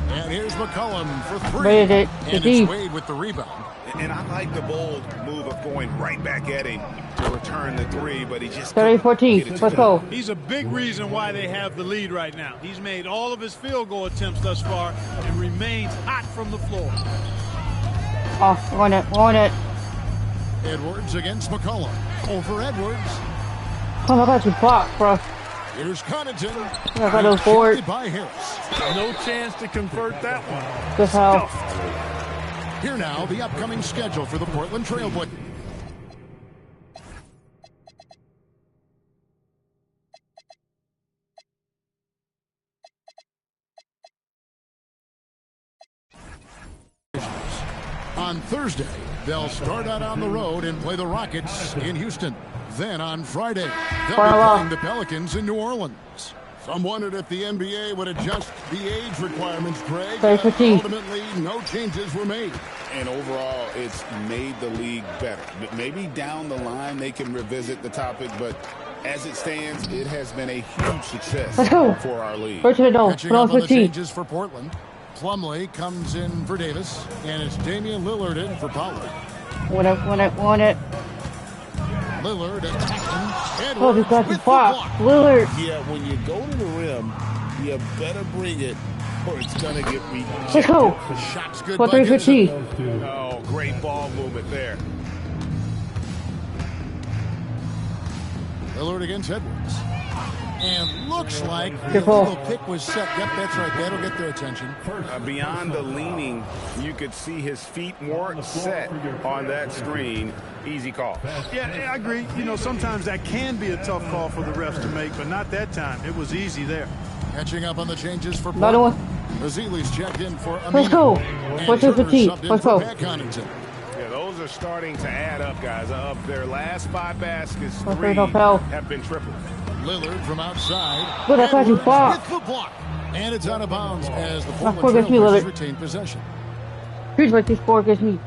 Speaker 2: And here's McCollum for three. And it's Wade with the rebound.
Speaker 4: And I like the bold move of going right back at him to return the three, but he just
Speaker 1: 30-14. Let's go.
Speaker 3: He's a big reason why they have the lead right now. He's made all of his field goal attempts thus far and remains hot from the floor.
Speaker 1: Oh, on it.
Speaker 2: Edwards against McCollum. Over Edwards.
Speaker 1: Oh, I got you blocked, bro.
Speaker 2: Here's Connaughton.
Speaker 1: I got no forward.
Speaker 2: By Harris.
Speaker 3: No chance to convert that one.
Speaker 1: Good foul.
Speaker 2: Here now, the upcoming schedule for the Portland Trailblazers. On Thursday, they'll start out on the road and play the Rockets in Houston. Then on Friday, they'll be playing the Pelicans in New Orleans. Some wondered if the NBA would adjust the age requirements, Greg. Ultimately, no changes were made.
Speaker 4: And overall, it's made the league better. Maybe down the line they can revisit the topic, but as it stands, it has been a huge success for our league.
Speaker 2: Catching up on the changes for Portland. Plumlee comes in for Davis, and it's Damian Lillard in for Pollard.
Speaker 1: Want it.
Speaker 2: Lillard attacking.
Speaker 1: Oh, he's got the block. Lillard.
Speaker 10: Yeah, when you go to the rim, you better bring it, or it's going to get rejected.
Speaker 1: Let's go.
Speaker 2: Shots good.
Speaker 1: 3-15.
Speaker 4: Oh, great ball movement there.
Speaker 2: Lillard against Edwards. And looks like the little pick was set. Yep, that's right. That'll get their attention.
Speaker 4: Beyond the leaning, you could see his feet weren't set on that screen. Easy call.
Speaker 3: Yeah, I agree. You know, sometimes that can be a tough call for the refs to make, but not that time. It was easy there.
Speaker 2: Catching up on the changes for
Speaker 1: another one.
Speaker 2: Azili's checked in for Amina.
Speaker 1: Let's go.
Speaker 2: And Turner subbed in for Pat Connaughton.
Speaker 4: Yeah, those are starting to add up, guys. Of their last 5 baskets, 3 have been triples.
Speaker 2: Lillard from outside.
Speaker 1: Good, that's why you block.
Speaker 2: With the block. And it's out of bounds as the Portland Trailblazers retain possession.
Speaker 1: Here's like this score against me.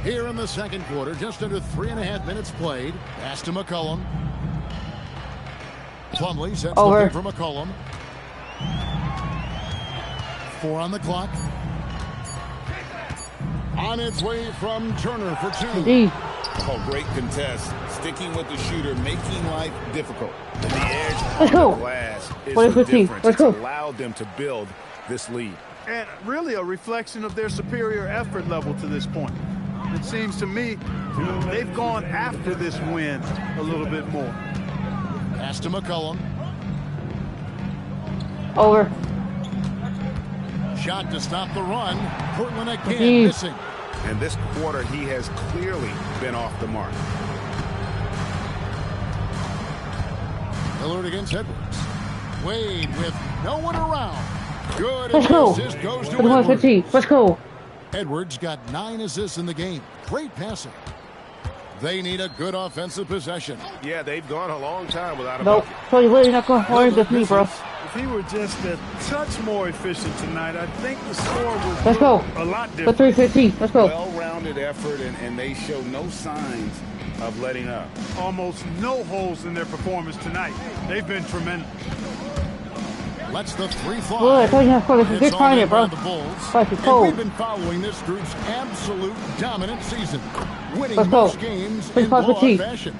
Speaker 2: Here in the second quarter, just under 3.5 minutes played. Pass to McCollum. Plumlee sets the pick for McCollum. 4 on the clock. On its way from Turner for 2.
Speaker 4: Oh, great contest. Sticking with the shooter, making life difficult. And the edge
Speaker 1: on the
Speaker 4: glass is the difference. It's allowed them to build this lead.
Speaker 3: And really a reflection of their superior effort level to this point. It seems to me they've gone after this win a little bit more.
Speaker 2: Pass to McCollum.
Speaker 1: Over.
Speaker 2: Shot to stop the run. Portland again missing.
Speaker 4: And this quarter, he has clearly been off the mark.
Speaker 2: Lillard against Edwards. Wade with no one around. Good.
Speaker 1: Let's go.
Speaker 2: Assist goes to Edwards.
Speaker 1: Let's go.
Speaker 2: Edwards got 9 assists in the game. Great passing. They need a good offensive possession.
Speaker 4: Yeah, they've gone a long time without a
Speaker 1: bucket. So you're really not going to hold with me, bro.
Speaker 3: If he were just a touch more efficient tonight, I think the score would
Speaker 1: Let's go.
Speaker 3: A lot
Speaker 1: For
Speaker 3: different.
Speaker 1: 3-15. Let's go.
Speaker 4: Well-rounded effort, and they show no signs of letting up.
Speaker 3: Almost no holes in their performance tonight. They've been tremendous.
Speaker 2: Lets the 3 fly.
Speaker 1: Good. I told you how to score this. Good trying it, bro.
Speaker 2: The Bulls.
Speaker 1: And
Speaker 2: we've been following this group's absolute dominant season, winning most games in blowout fashion.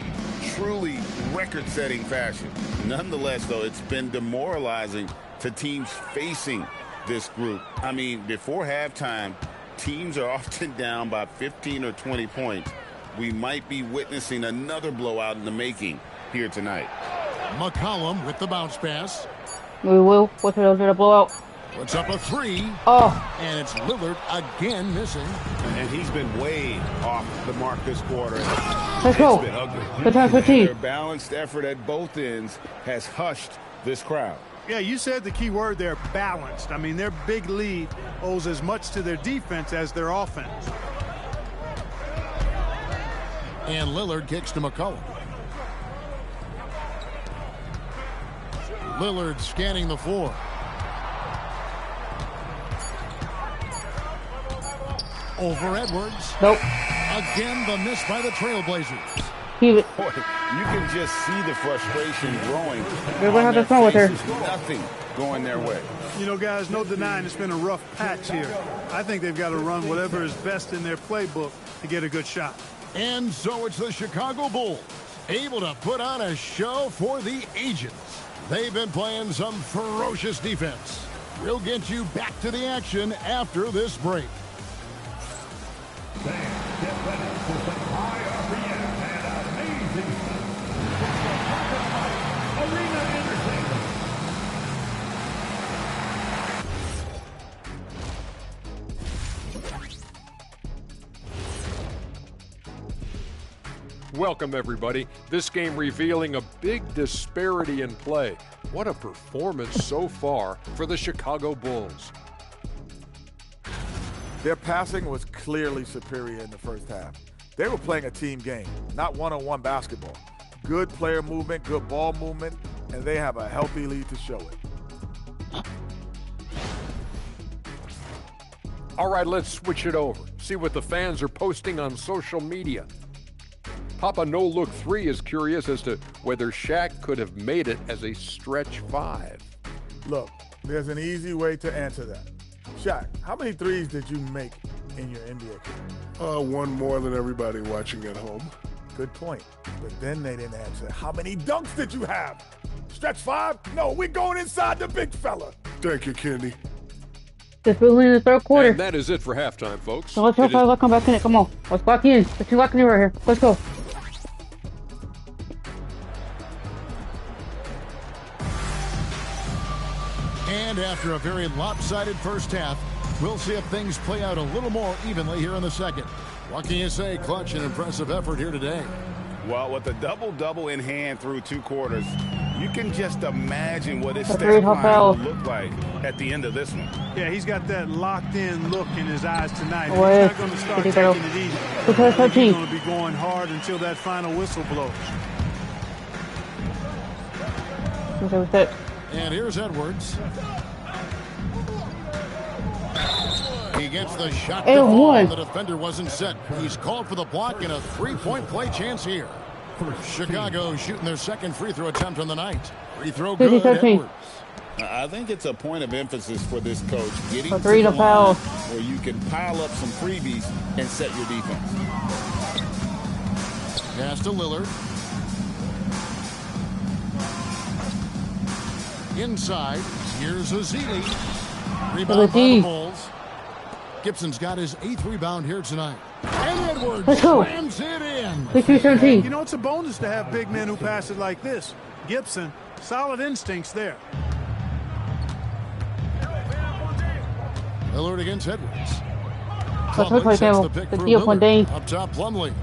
Speaker 4: Truly record-setting fashion. Nonetheless, though, it's been demoralizing to teams facing this group. I mean, before halftime, teams are often down by 15 or 20 points. We might be witnessing another blowout in the making here tonight.
Speaker 2: McCollum with the bounce pass.
Speaker 1: We will. What's it going to blow out?
Speaker 2: Puts up a 3.
Speaker 1: Oh.
Speaker 2: And it's Lillard again missing.
Speaker 4: And he's been way off the mark this quarter.
Speaker 1: Let's go.
Speaker 4: It's been ugly.
Speaker 1: Good time for
Speaker 4: Their balanced effort at both ends has hushed this crowd.
Speaker 3: Yeah, you said the key word there, balanced. I mean, their big lead owes as much to their defense as their offense.
Speaker 2: And Lillard kicks to McCollum. Lillard scanning the floor. Over Edwards.
Speaker 1: Nope.
Speaker 2: Again, the miss by the Trailblazers.
Speaker 1: Keep it.
Speaker 4: Boy, you can just see the frustration growing.
Speaker 1: They're going to have to fun with her.
Speaker 4: Nothing going their way.
Speaker 3: You know, guys, no denying it's been a rough patch here. I think they've got to run whatever is best in their playbook to get a good shot.
Speaker 2: And so it's the Chicago Bulls, able to put on a show for the ages. They've been playing some ferocious defense. We'll get you back to the action after this break.
Speaker 8: Fans, get ready for some high RPM and amazing stuff. Arena Entertainment.
Speaker 5: Welcome, everybody. This game revealing a big disparity in play. What a performance so far for the Chicago Bulls.
Speaker 6: Their passing was clearly superior in the first half. They were playing a team game, not one-on-one basketball. Good player movement, good ball movement, and they have a healthy lead to show it.
Speaker 5: All right, let's switch it over. See what the fans are posting on social media. Papa No Look 3 is curious as to whether Shaq could have made it as a stretch 5.
Speaker 6: Look, there's an easy way to answer that. Shaq, how many threes did you make in your NBA career?
Speaker 7: One more than everybody watching at home.
Speaker 6: Good point. But then they didn't answer. How many dunks did you have? Stretch 5? No, we're going inside the big fella.
Speaker 7: Thank you, Kenny.
Speaker 1: Just really in the third quarter.
Speaker 5: And that is it for halftime, folks.
Speaker 1: So let's come back in it. Come on. Let's lock in. Let's lock in right here. Let's go.
Speaker 2: And after a very lopsided first half, we'll see if things play out a little more evenly here in the second. What can you say? Clutch and impressive effort here today.
Speaker 4: Well, with a double-double in hand through 2 quarters, you can just imagine what his stat line will look like at the end of this one.
Speaker 3: Yeah, he's got that locked-in look in his eyes tonight. He's not going to start taking it easy. He's going to be going hard until that final whistle blows.
Speaker 2: And here's Edwards. He gets the shot to fall. The defender wasn't set. He's called for the block and a 3-point play chance here. Chicago shooting their second free throw attempt on the night. Free throw good, Edwards.
Speaker 4: I think it's a point of emphasis for this coach, getting
Speaker 1: to the line
Speaker 4: where you can pile up some freebies and set your defense.
Speaker 2: Pass to Lillard. Inside, here's Azili. Rebound by the Bulls. Gibson's got his 8th rebound here tonight. And Edwards slams it in.
Speaker 3: You know, it's a bonus to have big men who pass it like this. Gibson, solid instincts there.
Speaker 2: Lillard against Edwards.
Speaker 1: Plumlee sets the pick for Lillard.
Speaker 2: Up top, Plumlee.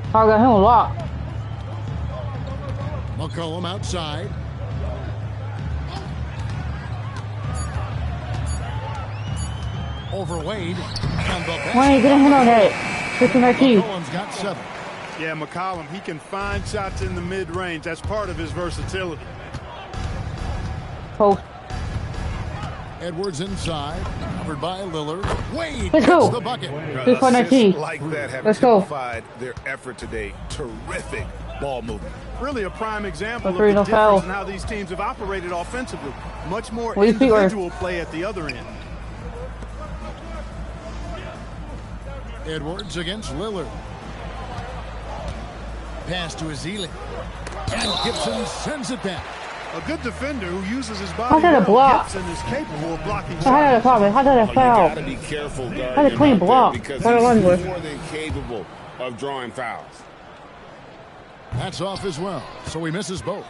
Speaker 1: I got him a lot.
Speaker 2: McCollum outside. Over Wade.
Speaker 1: Wayne, get a hand on that. 15-19.
Speaker 2: McCollum's got 7.
Speaker 3: Yeah, McCollum, he can find shots in the mid-range. That's part of his versatility.
Speaker 1: Post.
Speaker 2: Edwards inside, covered by Lillard. Wade
Speaker 1: gets
Speaker 2: the bucket.
Speaker 1: Assists
Speaker 4: like that have typified their effort today. Terrific ball movement.
Speaker 3: Really a prime example of the difference in how these teams have operated offensively. Much more individual play at the other end.
Speaker 2: Edwards against Lillard. Pass to Azili. And Gibson sends it back.
Speaker 3: A good defender who uses his body Gibson is capable of blocking shots.
Speaker 1: How did I foul?
Speaker 4: You gotta be careful, guard.
Speaker 1: How did a clean block?
Speaker 4: Because he's more than capable of drawing fouls.
Speaker 2: That's off as well, so he misses both.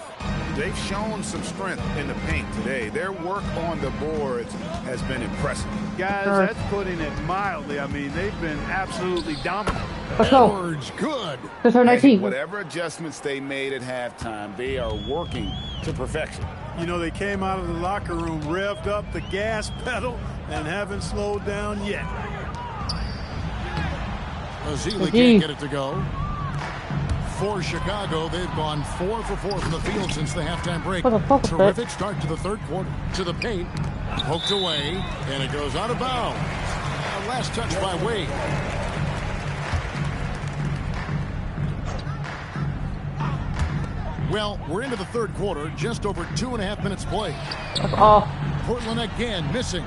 Speaker 4: They've shown some strength in the paint today. Their work on the boards has been impressive.
Speaker 3: Guys, that's putting it mildly. I mean, they've been absolutely dominant.
Speaker 1: Let's go.
Speaker 2: Edwards, good.
Speaker 4: Whatever adjustments they made at halftime, they are working to perfection.
Speaker 3: You know, they came out of the locker room, revved up the gas pedal, and haven't slowed down yet.
Speaker 2: Azili can't get it to go. for Chicago. They've gone 4 for 4 from the field since the halftime break. Terrific start to the third quarter. To the paint. Poked away. And it goes out of bounds. Last touch by Wade. Well, we're into the third quarter. Just over 2.5 minutes played. Portland again missing.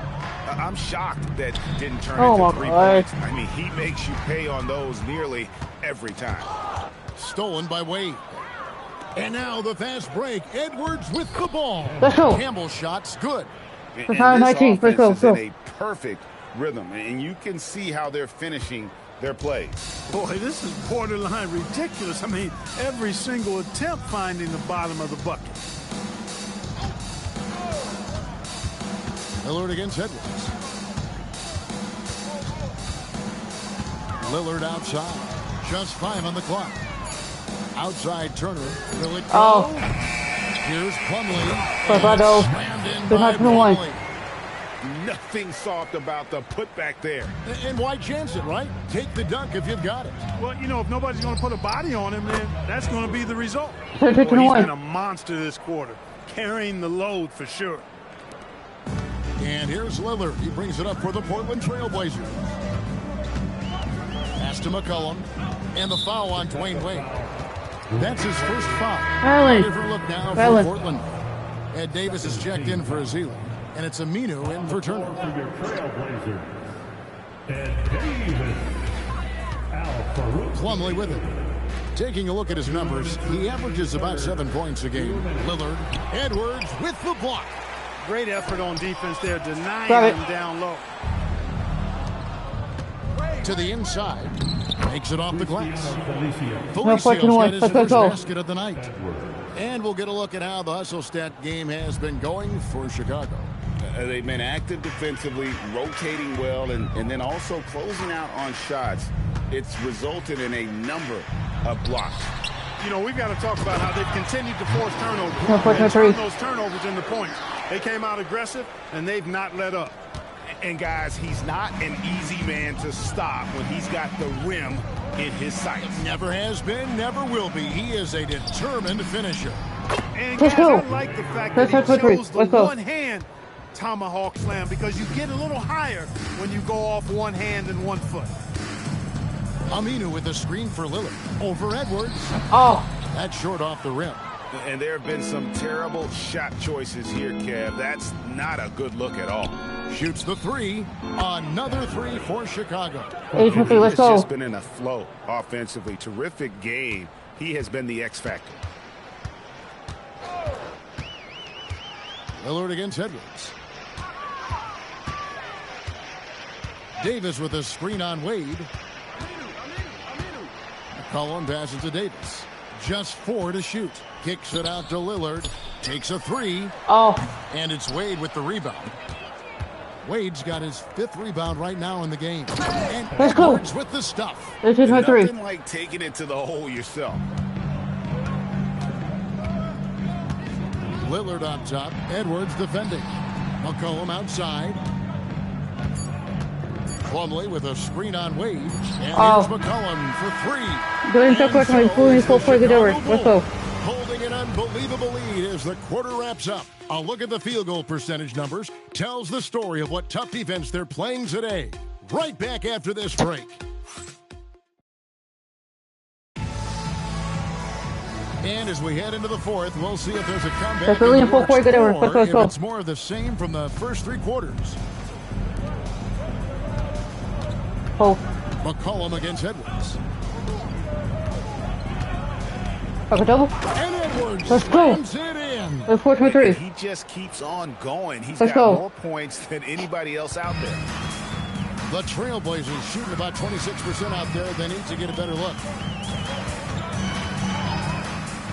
Speaker 4: I'm shocked that didn't turn into 3 points. I mean, he makes you pay on those nearly every time.
Speaker 2: Stolen by Wade. And now the fast break. Edwards with the ball.
Speaker 1: Let's go.
Speaker 2: Campbell's shot's good.
Speaker 4: And this offense is in a perfect rhythm, and you can see how they're finishing their plays.
Speaker 3: Boy, this is borderline ridiculous. I mean, every single attempt finding the bottom of the bucket.
Speaker 2: Lillard against Edwards. Lillard outside. Just 5 on the clock. Outside Turner. Will it go? Here's Plumlee. Slammed in by Plumlee.
Speaker 4: Nothing soft about the putback there.
Speaker 2: And why chance it, right? Take the dunk if you've got it.
Speaker 3: Well, you know, if nobody's going to put a body on him, then that's going to be the result.
Speaker 1: Boy,
Speaker 3: he's been a monster this quarter, carrying the load for sure.
Speaker 2: And here's Lillard. He brings it up for the Portland Trailblazers. Pass to McCollum. And the foul on Dwayne Wade. That's his first foul. Different look now for Portland. Ed Davis is checked in for Azili. And it's Aminu in for Turner. Plumlee with it. Taking a look at his numbers, he averages about 7 points a game. Lillard, Edwards with the block.
Speaker 3: Great effort on defense there, denying him down low.
Speaker 2: To the inside. Makes it off the glass. Felicia's got his first basket of the night. And we'll get a look at how the hustle stat game has been going for Chicago.
Speaker 4: They've been active defensively, rotating well, and then also closing out on shots. It's resulted in a number of blocks.
Speaker 3: You know, we've got to talk about how they've continued to force turnovers. And turn those turnovers into points. They came out aggressive, and they've not let up.
Speaker 4: And, guys, he's not an easy man to stop when he's got the rim in his sights.
Speaker 2: Never has been, never will be. He is a determined finisher.
Speaker 3: And, guys, I like the fact that he chose the one-hand tomahawk slam because you get a little higher when you go off one hand and 1 foot.
Speaker 2: Aminu with the screen for Lillard. Over Edwards. That's short off the rim.
Speaker 4: And there have been some terrible shot choices here, Kev. That's not a good look at all.
Speaker 2: Shoots the 3. Another 3 for Chicago.
Speaker 1: Let's go.
Speaker 4: He's just been in a flow offensively. Terrific game. He has been the X factor.
Speaker 2: Lillard against Edwards. Davis with a screen on Wade. McCollum passes to Davis. Just 4 to shoot. Kicks it out to Lillard. Takes a 3. And it's Wade with the rebound. Wade's got his 5th rebound right now in the game. And Edwards with the stuff.
Speaker 4: Nothing like taking it to the hole yourself.
Speaker 2: Lillard on top. Edwards defending. McCollum outside. Plumlee with a screen on Wade. And here's McCollum for 3. Holding an unbelievable lead as the quarter wraps up. A look at the field goal percentage numbers tells the story of what tough defense they're playing today. Right back after this break. And as we head into the fourth, we'll see if there's a comeback or if it's more of the same from the first 3 quarters. McCollum against Edwards. And Edwards slams it in.
Speaker 4: He just keeps on going. He's got more points than anybody else out there.
Speaker 2: The Trailblazers shooting about 26% out there. They need to get a better look.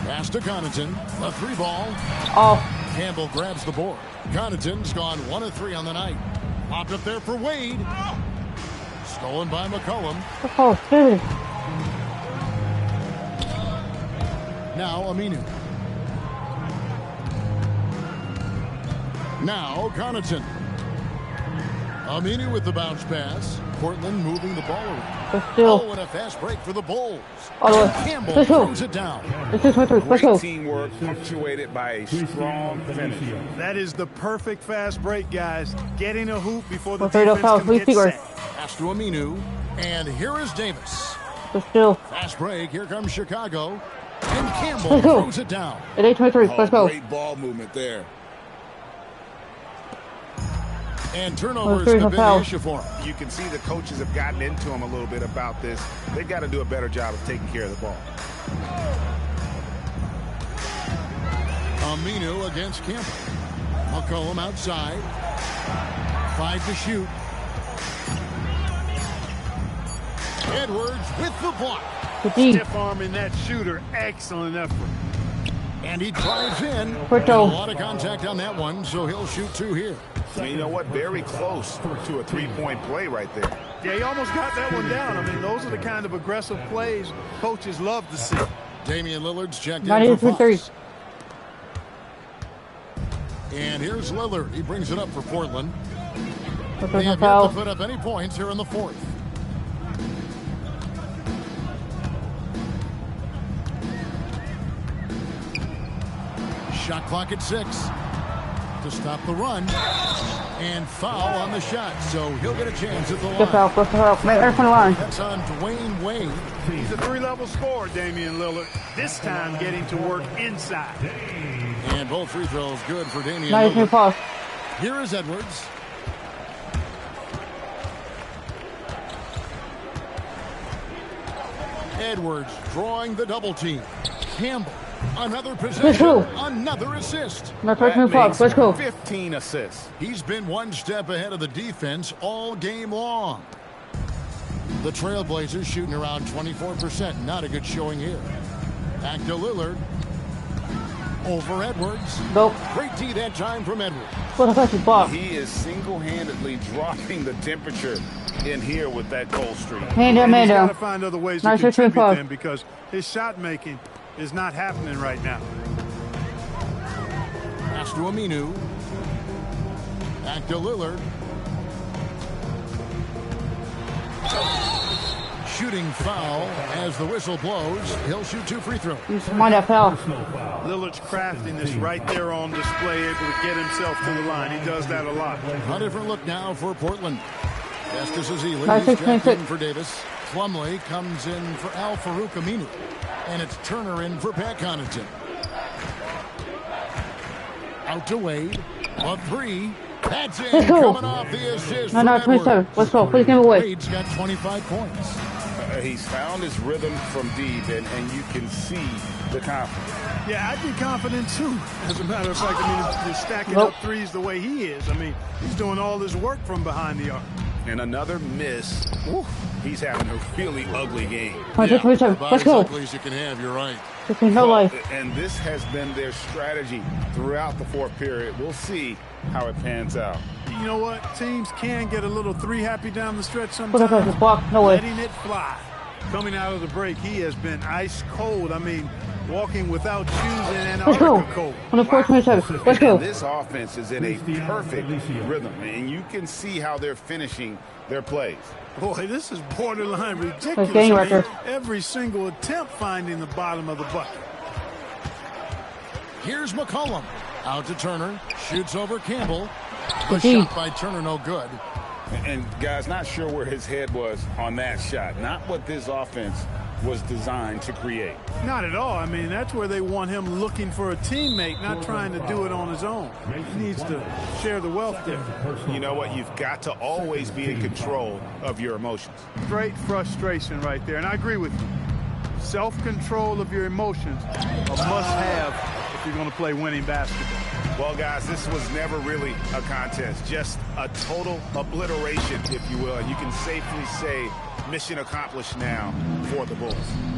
Speaker 2: Pass to Connaughton. A 3 ball. Campbell grabs the board. Connaughton's gone 1 of 3 on the night. Popped up there for Wade. Stolen by McCollum. Now Aminu. Now Connaughton. Aminu with the bounce pass. Portland moving the ball around.
Speaker 1: But still.
Speaker 2: Oh, and a fast break for the Bulls.
Speaker 1: All the way.
Speaker 2: Campbell
Speaker 1: Let's go.
Speaker 2: throws it down.
Speaker 1: This is my three. Let's go.
Speaker 4: Great teamwork punctuated by a strong finish.
Speaker 3: That is the perfect fast break, guys. Getting a hoop before the
Speaker 1: Okay,
Speaker 3: defense
Speaker 1: foul.
Speaker 3: can get set.
Speaker 2: Pass to Aminu. And here is Davis.
Speaker 1: But still.
Speaker 2: Fast break. Here comes Chicago. And Campbell
Speaker 1: Let's go.
Speaker 2: throws it down.
Speaker 1: At 8:23. Let's go.
Speaker 6: Great ball movement there.
Speaker 2: And turnovers have been the issue for him.
Speaker 4: You can see the coaches have gotten into him a little bit about this. They've got to do a better job of taking care of the ball.
Speaker 2: Aminu against Campbell. McCollum outside. 5 to shoot. Edwards with the block.
Speaker 3: Stiff arming that shooter. Excellent effort.
Speaker 2: And he drives in. A lot of contact on that one, so he'll shoot 2 here.
Speaker 4: And you know what? Very close to a three-point play right there.
Speaker 3: Yeah, he almost got that one down. I mean, those are the kind of aggressive plays coaches love to see.
Speaker 2: Damian Lillard's checked in for Fox. And here's Lillard. He brings it up for Portland. They have yet to put up any points here in the fourth. Shot clock at 6 to stop the run. And foul on the shot, so he'll get a chance at the line. That's on Dwayne Wade.
Speaker 3: He's a 3-level scorer, Damian Lillard. This time getting to work inside.
Speaker 2: And both free throws good for Damian Lillard. Here is Edwards. Edwards drawing the double team. Campbell. Another possession, another assist.
Speaker 1: Let's go.
Speaker 4: 15 assists.
Speaker 2: He's been one step ahead of the defense all game long. The Trailblazers shooting around 24%. Not a good showing here. Back to Lillard. Over Edwards.
Speaker 1: Nope.
Speaker 2: Great D that time from Edwards.
Speaker 4: He is single-handedly dropping the temperature in here with that cold streak.
Speaker 3: He's got to find other ways to contribute them because his shot making is not happening right now.
Speaker 2: Pass to Aminu. Back to Lillard. Shooting foul as the whistle blows. He'll shoot 2 free throws.
Speaker 3: Lillard's craftiness right there on display, able to get himself to the line. He does that a lot.
Speaker 2: A different look now for Portland. Estes Azili. He's checked in for Davis. Plumlee comes in for Al Farouk Aminu. And it's Turner in for Pat Connaughton. Out to Wade. A 3. That's in. Coming off the assist from Edwards.
Speaker 1: Let's go. Please give away.
Speaker 2: Wade's got 25 points.
Speaker 4: He's found his rhythm from deep, and you can see the confidence.
Speaker 3: Yeah, I'd be confident too. As a matter of fact, I mean, just stacking up threes the way he is. I mean, he's doing all his work from behind the arc.
Speaker 4: And another miss. Woo, he's having a really ugly game.
Speaker 2: Let's go. As ugly as you can have, you're right.
Speaker 4: And this has been their strategy throughout the fourth period. We'll see how it pans out.
Speaker 3: You know what? Teams can get a little 3-happy down the stretch sometimes. Letting it fly. Coming out of the break, he has been ice cold. I mean, walking without shoes in Antarctica cold.
Speaker 1: Let's go.
Speaker 4: This offense is in a perfect rhythm, and you can see how they're finishing their plays.
Speaker 3: Boy, this is borderline ridiculous. I mean, every single attempt finding the bottom of the bucket.
Speaker 2: Here's McCollum. Out to Turner. Shoots over Campbell. The shot by Turner, no good.
Speaker 4: And guys, not sure where his head was on that shot. Not what this offense was designed to create.
Speaker 3: Not at all. I mean, that's where they want him looking for a teammate, not trying to do it on his own. He needs to share the wealth there.
Speaker 4: You know what? You've got to always be in control of your emotions.
Speaker 3: Great frustration right there, and I agree with you. Self-control of your emotions, a must-have if you're going to play winning basketball.
Speaker 4: Well, guys, this was never really a contest, just a total obliteration, if you will. And you can safely say mission accomplished now for the Bulls.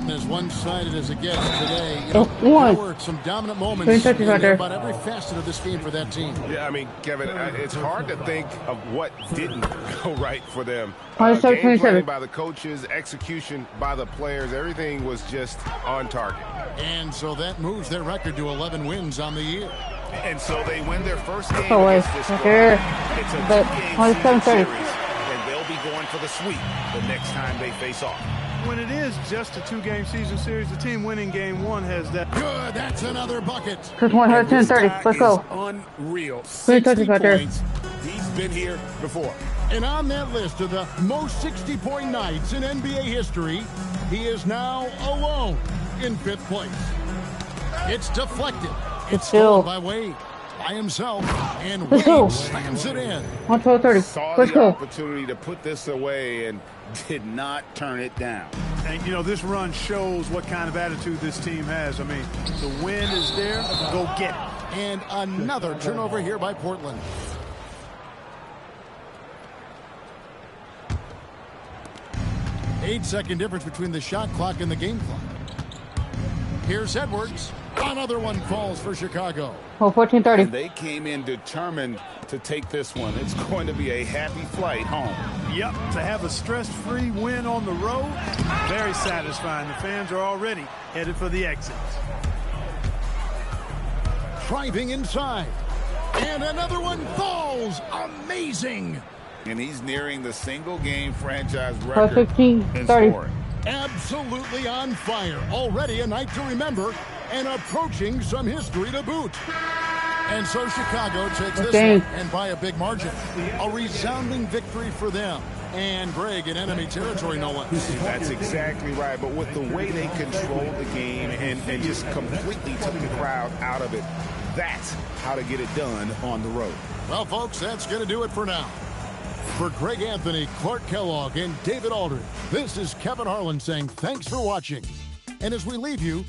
Speaker 2: As one-sided as it gets today, you know, there were some dominant moments in about every facet of this game for that team.
Speaker 4: Yeah, I mean, Kevin, it's hard to think of what didn't go right for them.
Speaker 1: Game
Speaker 4: planning by the coaches, execution by the players, everything was just on target.
Speaker 2: And so that moves their record to 11 wins on the year.
Speaker 4: And so they win their first game against this squad. It's a 2-game series, and they'll be going for the sweep the next time they face off.
Speaker 3: When it is just a 2-game season series, the team winning game 1 has that.
Speaker 2: Good, that's another bucket.
Speaker 1: Chris 130. Let's go.
Speaker 4: Unreal.
Speaker 1: 60
Speaker 4: points. He's been here before.
Speaker 2: And on that list of the most 60-point nights in NBA history, he is now alone in 5th place. It's deflected. It's stolen by Wade. By himself, and Wade slams it in.
Speaker 1: 130.
Speaker 4: Saw
Speaker 1: Let's
Speaker 4: the
Speaker 1: go.
Speaker 4: opportunity to put this away and did not turn it down.
Speaker 3: And, you know, this run shows what kind of attitude this team has. I mean, the win is there. Go get it.
Speaker 2: And another turnover here by Portland. Eight-second difference between the shot clock and the game clock. Here's Edwards. Another one falls for Chicago.
Speaker 1: Oh, 1430.
Speaker 4: And they came in determined to take this one. It's going to be a happy flight home.
Speaker 3: Yep, to have a stress-free win on the road, very satisfying. The fans are already headed for the exits.
Speaker 2: Driving inside. And another one falls. Amazing.
Speaker 4: And he's nearing the single-game franchise record
Speaker 1: 15,
Speaker 4: in
Speaker 1: 30.
Speaker 4: scoring.
Speaker 2: Absolutely on fire. Already a night to remember and approaching some history to boot. And so Chicago takes this one and by a big margin. A resounding victory for them. And Greg in enemy territory, no less.
Speaker 4: That's exactly right. But with the way they controlled the game and just completely took the crowd out of it, that's how to get it done on the road.
Speaker 2: Well, folks, that's going to do it for now. For Greg Anthony, Clark Kellogg, and David Aldridge, this is Kevin Harlan saying thanks for watching. And as we leave you,